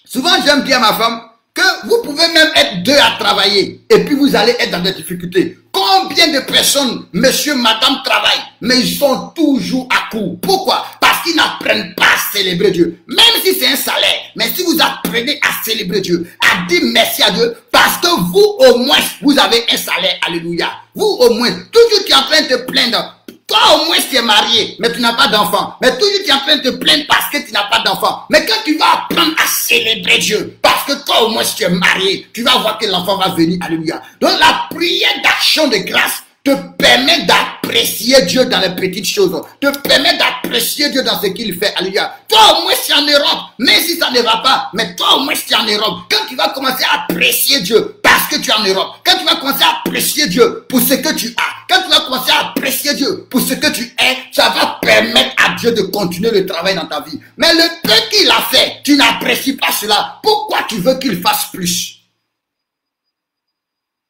Souvent, j'aime dire à ma femme que vous pouvez même être 2 à travailler. Et puis, vous allez être dans des difficultés. Combien de personnes, monsieur, madame, travaillent, mais ils sont toujours à court. Pourquoi? Parce qu'ils n'apprennent pas à célébrer Dieu. Même si c'est un salaire, mais si vous apprenez à célébrer Dieu, à dire merci à Dieu, parce que vous, au moins, vous avez un salaire. Alléluia. Vous, au moins, toujours tu es en train de te plaindre. Toi, au moins, tu es marié, mais tu n'as pas d'enfant. Mais toujours, tu es en train de te plaindre parce que tu n'as pas d'enfant. Mais quand tu vas apprendre à célébrer Dieu, parce que toi, au moins, si tu es marié, tu vas voir que l'enfant va venir. Alléluia. Donc, la prière d'action de grâce te permet d'apprécier Dieu dans les petites choses. Te permet d'apprécier Dieu dans ce qu'il fait. Alléluia. Toi, au moins, tu es en Europe, même si ça ne va pas. Mais toi, au moins, tu es en Europe. Quand tu vas commencer à apprécier Dieu parce que tu es en Europe, quand tu vas commencer à apprécier Dieu pour ce que tu as, quand tu vas commencer à apprécier Dieu pour ce que tu es, ça va permettre à Dieu de continuer le travail dans ta vie. Mais le peu qu'il a fait, tu n'apprécies pas cela. Pourquoi tu veux qu'il fasse plus?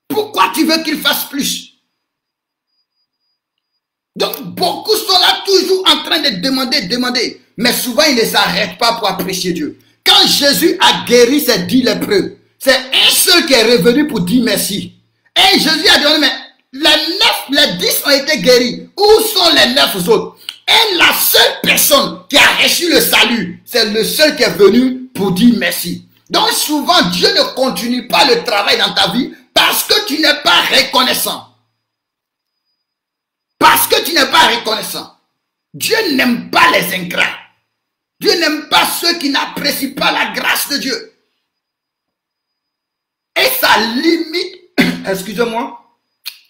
Pourquoi tu veux qu'il fasse plus? Donc, beaucoup sont là toujours en train de demander. Mais souvent, ils ne s'arrêtent pas pour apprécier Dieu. Quand Jésus a guéri ces 10 lépreux, c'est un seul qui est revenu pour dire merci. Et Jésus a dit, mais les 10 ont été guéris. Où sont les 9 autres? Et la seule personne qui a reçu le salut, c'est le seul qui est venu pour dire merci. Donc, souvent, Dieu ne continue pas le travail dans ta vie parce que tu n'es pas reconnaissant. Parce que tu n'es pas reconnaissant. Dieu n'aime pas les ingrats. Dieu n'aime pas ceux qui n'apprécient pas la grâce de Dieu. Et ça limite, excusez-moi,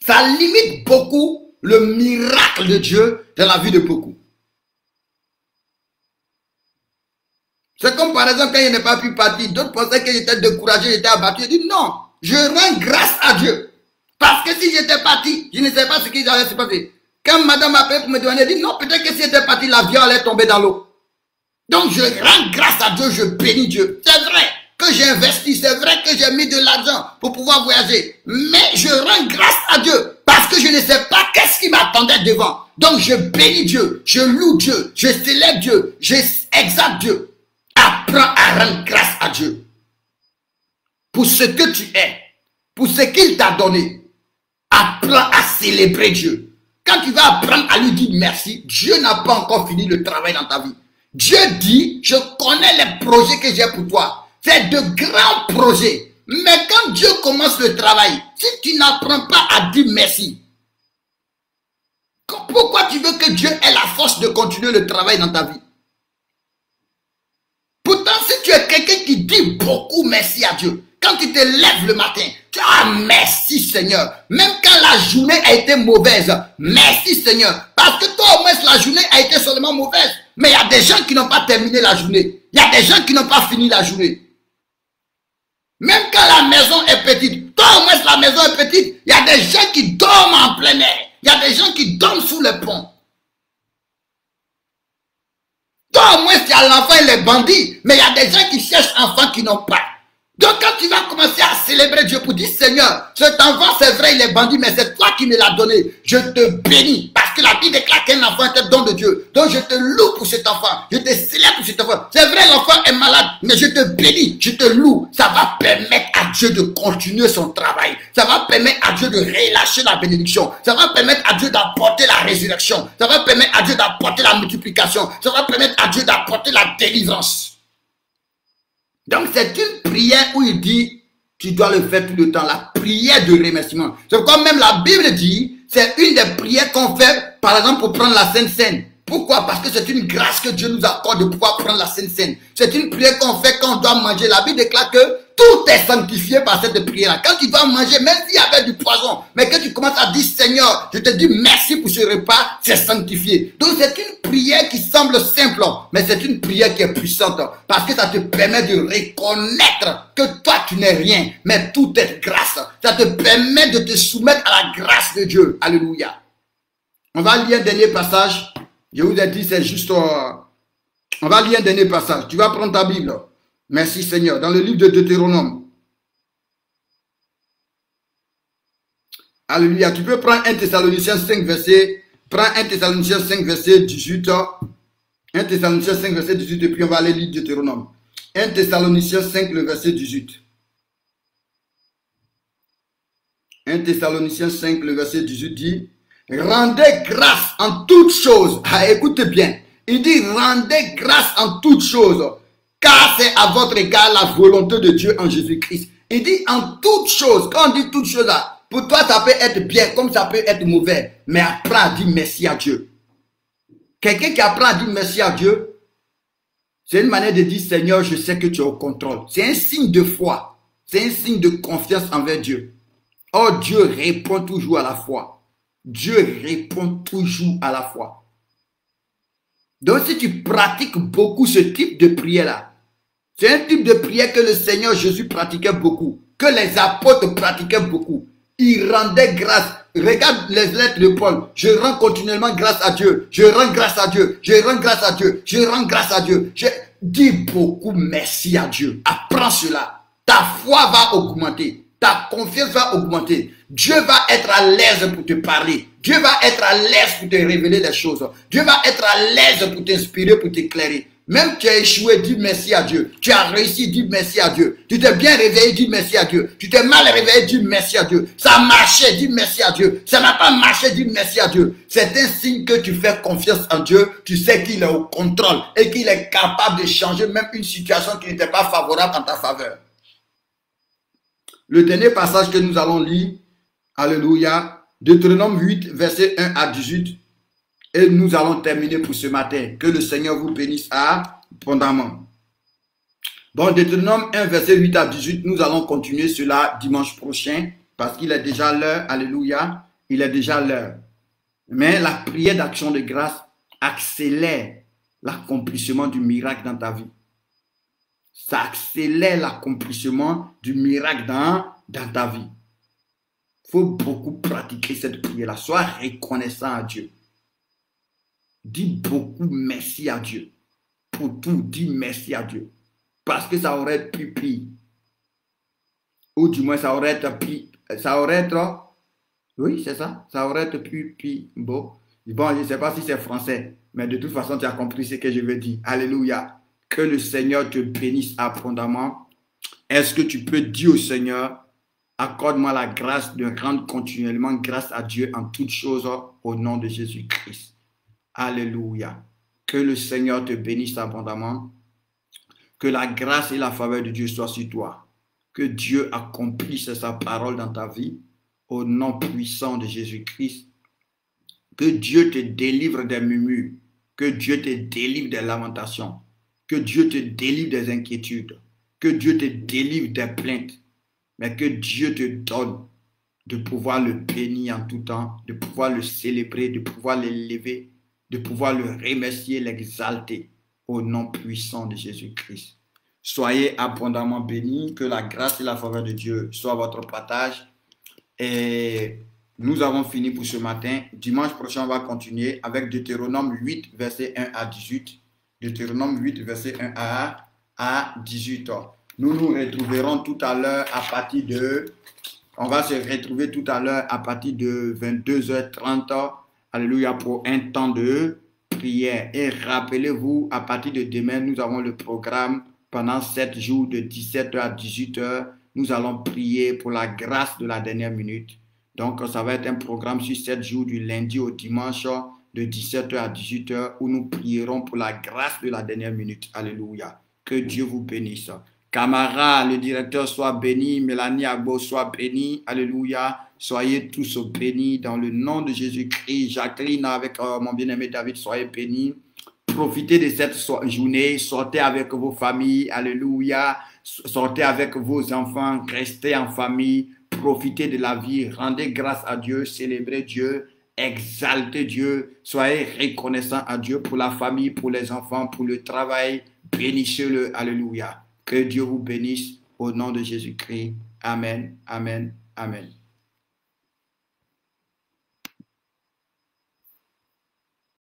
ça limite beaucoup le miracle de Dieu dans la vie de beaucoup. C'est comme par exemple quand il n'est pas pu partir, d'autres pensaient que j'étais découragé, j'étais abattu. Je dis non, je rends grâce à Dieu. Parce que si j'étais parti, je ne sais pas ce qui allait se passer. Quand madame appelait pour me demander, elle dit non, peut-être que si j'étais parti, l'avion allait tomber dans l'eau. Donc je rends grâce à Dieu, je bénis Dieu. C'est vrai que j'ai investi, c'est vrai que j'ai mis de l'argent pour pouvoir voyager. Mais je rends grâce à Dieu parce que je ne sais pas qu'est-ce qui m'attendait devant. Donc je bénis Dieu, je loue Dieu, je célèbre Dieu, j'exalte Dieu. Apprends à rendre grâce à Dieu pour ce que tu es, pour ce qu'il t'a donné. Apprends à célébrer Dieu. Quand tu vas apprendre à lui dire merci, Dieu n'a pas encore fini le travail dans ta vie. Dieu dit, je connais les projets que j'ai pour toi. C'est de grands projets. Mais quand Dieu commence le travail, si tu n'apprends pas à dire merci, pourquoi tu veux que Dieu ait la force de continuer le travail dans ta vie? Pourtant, si tu es quelqu'un qui dit beaucoup merci à Dieu, quand tu te lèves le matin, tu as merci Seigneur. Même quand la journée a été mauvaise, merci Seigneur. Parce que toi au moins la journée a été seulement mauvaise. Mais il y a des gens qui n'ont pas terminé la journée. Il y a des gens qui n'ont pas fini la journée. Même quand la maison est petite, toi au moins la maison est petite, il y a des gens qui dorment en plein air. Il y a des gens qui dorment sous le pont. Toi au moins tu as l'enfant et les bandits, mais il y a des gens qui cherchent enfants qui n'ont pas. Donc quand tu vas commencer à célébrer Dieu pour dire Seigneur, cet enfant c'est vrai il est bandit mais c'est toi qui me l'as donné. Je te bénis parce que la Bible déclare qu'un enfant est un don de Dieu. Donc je te loue pour cet enfant. Je te célèbre pour cet enfant. C'est vrai l'enfant est malade mais je te bénis, je te loue. Ça va permettre à Dieu de continuer son travail. Ça va permettre à Dieu de relâcher la bénédiction. Ça va permettre à Dieu d'apporter la résurrection. Ça va permettre à Dieu d'apporter la multiplication. Ça va permettre à Dieu d'apporter la délivrance. Donc c'est une prière où il dit, tu dois le faire tout le temps, la prière de remerciement. C'est comme même la Bible dit, c'est une des prières qu'on fait, par exemple, pour prendre la Sainte Seine. Pourquoi? Parce que c'est une grâce que Dieu nous accorde de pouvoir prendre la Sainte Seine. C'est une prière qu'on fait quand on doit manger. La Bible déclare que tout est sanctifié par cette prière-là. Quand tu dois manger, même s'il y avait du poison, mais que tu commences à dire, Seigneur, je te dis merci pour ce repas, c'est sanctifié. Donc c'est une prière qui semble simple, mais c'est une prière qui est puissante, parce que ça te permet de reconnaître que toi tu n'es rien, mais tout est grâce. Ça te permet de te soumettre à la grâce de Dieu. Alléluia. On va lire un dernier passage. Je vous ai dit, c'est juste... on va lire un dernier passage. Tu vas prendre ta Bible. Merci Seigneur. Dans le livre de Deutéronome. Alléluia. Tu peux prendre 1 Thessaloniciens 5 verset... Prends 1 Thessaloniciens 5 verset 18. 1 Thessaloniciens 5 verset 18 et puis on va aller lire Deutéronome. 1 Thessaloniciens 5 le verset 18. 1 Thessaloniciens 5 le verset 18 dit... Rendez grâce en toutes choses. Ah, écoutez bien. Il dit rendez grâce en toutes choses. Car c'est à votre égard la volonté de Dieu en Jésus-Christ. Il dit en toutes choses. Quand on dit toutes choses là, pour toi ça peut être bien comme ça peut être mauvais. Mais apprends à dire merci à Dieu. Quelqu'un qui apprend à dire merci à Dieu, c'est une manière de dire Seigneur, je sais que tu es au contrôle. C'est un signe de foi. C'est un signe de confiance envers Dieu. Oh, Dieu répond toujours à la foi. Dieu répond toujours à la fois. Donc si tu pratiques beaucoup ce type de prière-là, c'est un type de prière que le Seigneur Jésus pratiquait beaucoup, que les apôtres pratiquaient beaucoup. Ils rendaient grâce. Regarde les lettres de Paul. Je rends continuellement grâce à Dieu. Je rends grâce à Dieu. Je rends grâce à Dieu. Je rends grâce à Dieu. Je dis beaucoup merci à Dieu. Apprends cela. Ta foi va augmenter. Ta confiance va augmenter. Dieu va être à l'aise pour te parler. Dieu va être à l'aise pour te révéler des choses. Dieu va être à l'aise pour t'inspirer, pour t'éclairer. Même tu as échoué, dis merci à Dieu. Tu as réussi, dis merci à Dieu. Tu t'es bien réveillé, dis merci à Dieu. Tu t'es mal réveillé, dis merci à Dieu. Ça a marché, dis merci à Dieu. Ça n'a pas marché, dis merci à Dieu. C'est un signe que tu fais confiance en Dieu. Tu sais qu'il est au contrôle et qu'il est capable de changer même une situation qui n'était pas favorable en ta faveur. Le dernier passage que nous allons lire, alléluia, Deutéronome 8, verset 1 à 18. Et nous allons terminer pour ce matin. Que le Seigneur vous bénisse abondamment. Bon, Deutéronome 1, verset 8 à 18, nous allons continuer cela dimanche prochain, parce qu'il est déjà l'heure, alléluia, il est déjà l'heure. Mais la prière d'action de grâce accélère l'accomplissement du miracle dans ta vie. Ça accélère l'accomplissement du miracle dans ta vie. Il faut beaucoup pratiquer cette prière-là. Sois reconnaissant à Dieu. Dis beaucoup merci à Dieu. Pour tout, dis merci à Dieu. Parce que ça aurait été plus pire. Ou du moins, ça aurait été pire. Ça aurait été... Oui, c'est ça. Ça aurait été plus pire. Bon, je ne sais pas si c'est français. Mais de toute façon, tu as compris ce que je veux dire. Alléluia. Que le Seigneur te bénisse abondamment. Est-ce que tu peux dire au Seigneur, accorde-moi la grâce de rendre continuellement grâce à Dieu en toutes choses au nom de Jésus-Christ. Alléluia. Que le Seigneur te bénisse abondamment. Que la grâce et la faveur de Dieu soient sur toi. Que Dieu accomplisse sa parole dans ta vie au nom puissant de Jésus-Christ. Que Dieu te délivre des murmures. Que Dieu te délivre des lamentations. Que Dieu te délivre des inquiétudes. Que Dieu te délivre des plaintes. Mais que Dieu te donne de pouvoir le bénir en tout temps, de pouvoir le célébrer, de pouvoir l'élever, de pouvoir le remercier, l'exalter au nom puissant de Jésus-Christ. Soyez abondamment bénis, que la grâce et la faveur de Dieu soient votre partage. Et nous avons fini pour ce matin. Dimanche prochain, on va continuer avec Deutéronome 8, verset 1 à 18. Deutéronome 8, verset 1 à 18. Nous nous retrouverons tout à l'heure à partir de... On va se retrouver tout à l'heure à partir de 22h30. Alléluia, pour un temps de prière. Et rappelez-vous, à partir de demain, nous avons le programme pendant 7 jours de 17h à 18h. Nous allons prier pour la grâce de la dernière minute. Donc, ça va être un programme sur 7 jours du lundi au dimanche de 17h à 18h où nous prierons pour la grâce de la dernière minute. Alléluia. Que Dieu vous bénisse. Camara, le directeur, soit béni. Mélanie Agbo, soit béni. Alléluia. Soyez tous bénis dans le nom de Jésus-Christ. Jacqueline, avec mon bien-aimé David, soyez bénis. Profitez de cette journée. Sortez avec vos familles. Alléluia. Sortez avec vos enfants. Restez en famille. Profitez de la vie. Rendez grâce à Dieu. Célébrez Dieu. Exaltez Dieu. Soyez reconnaissants à Dieu pour la famille, pour les enfants, pour le travail. Bénissez-le. Alléluia. Que Dieu vous bénisse au nom de Jésus-Christ. Amen, amen, amen.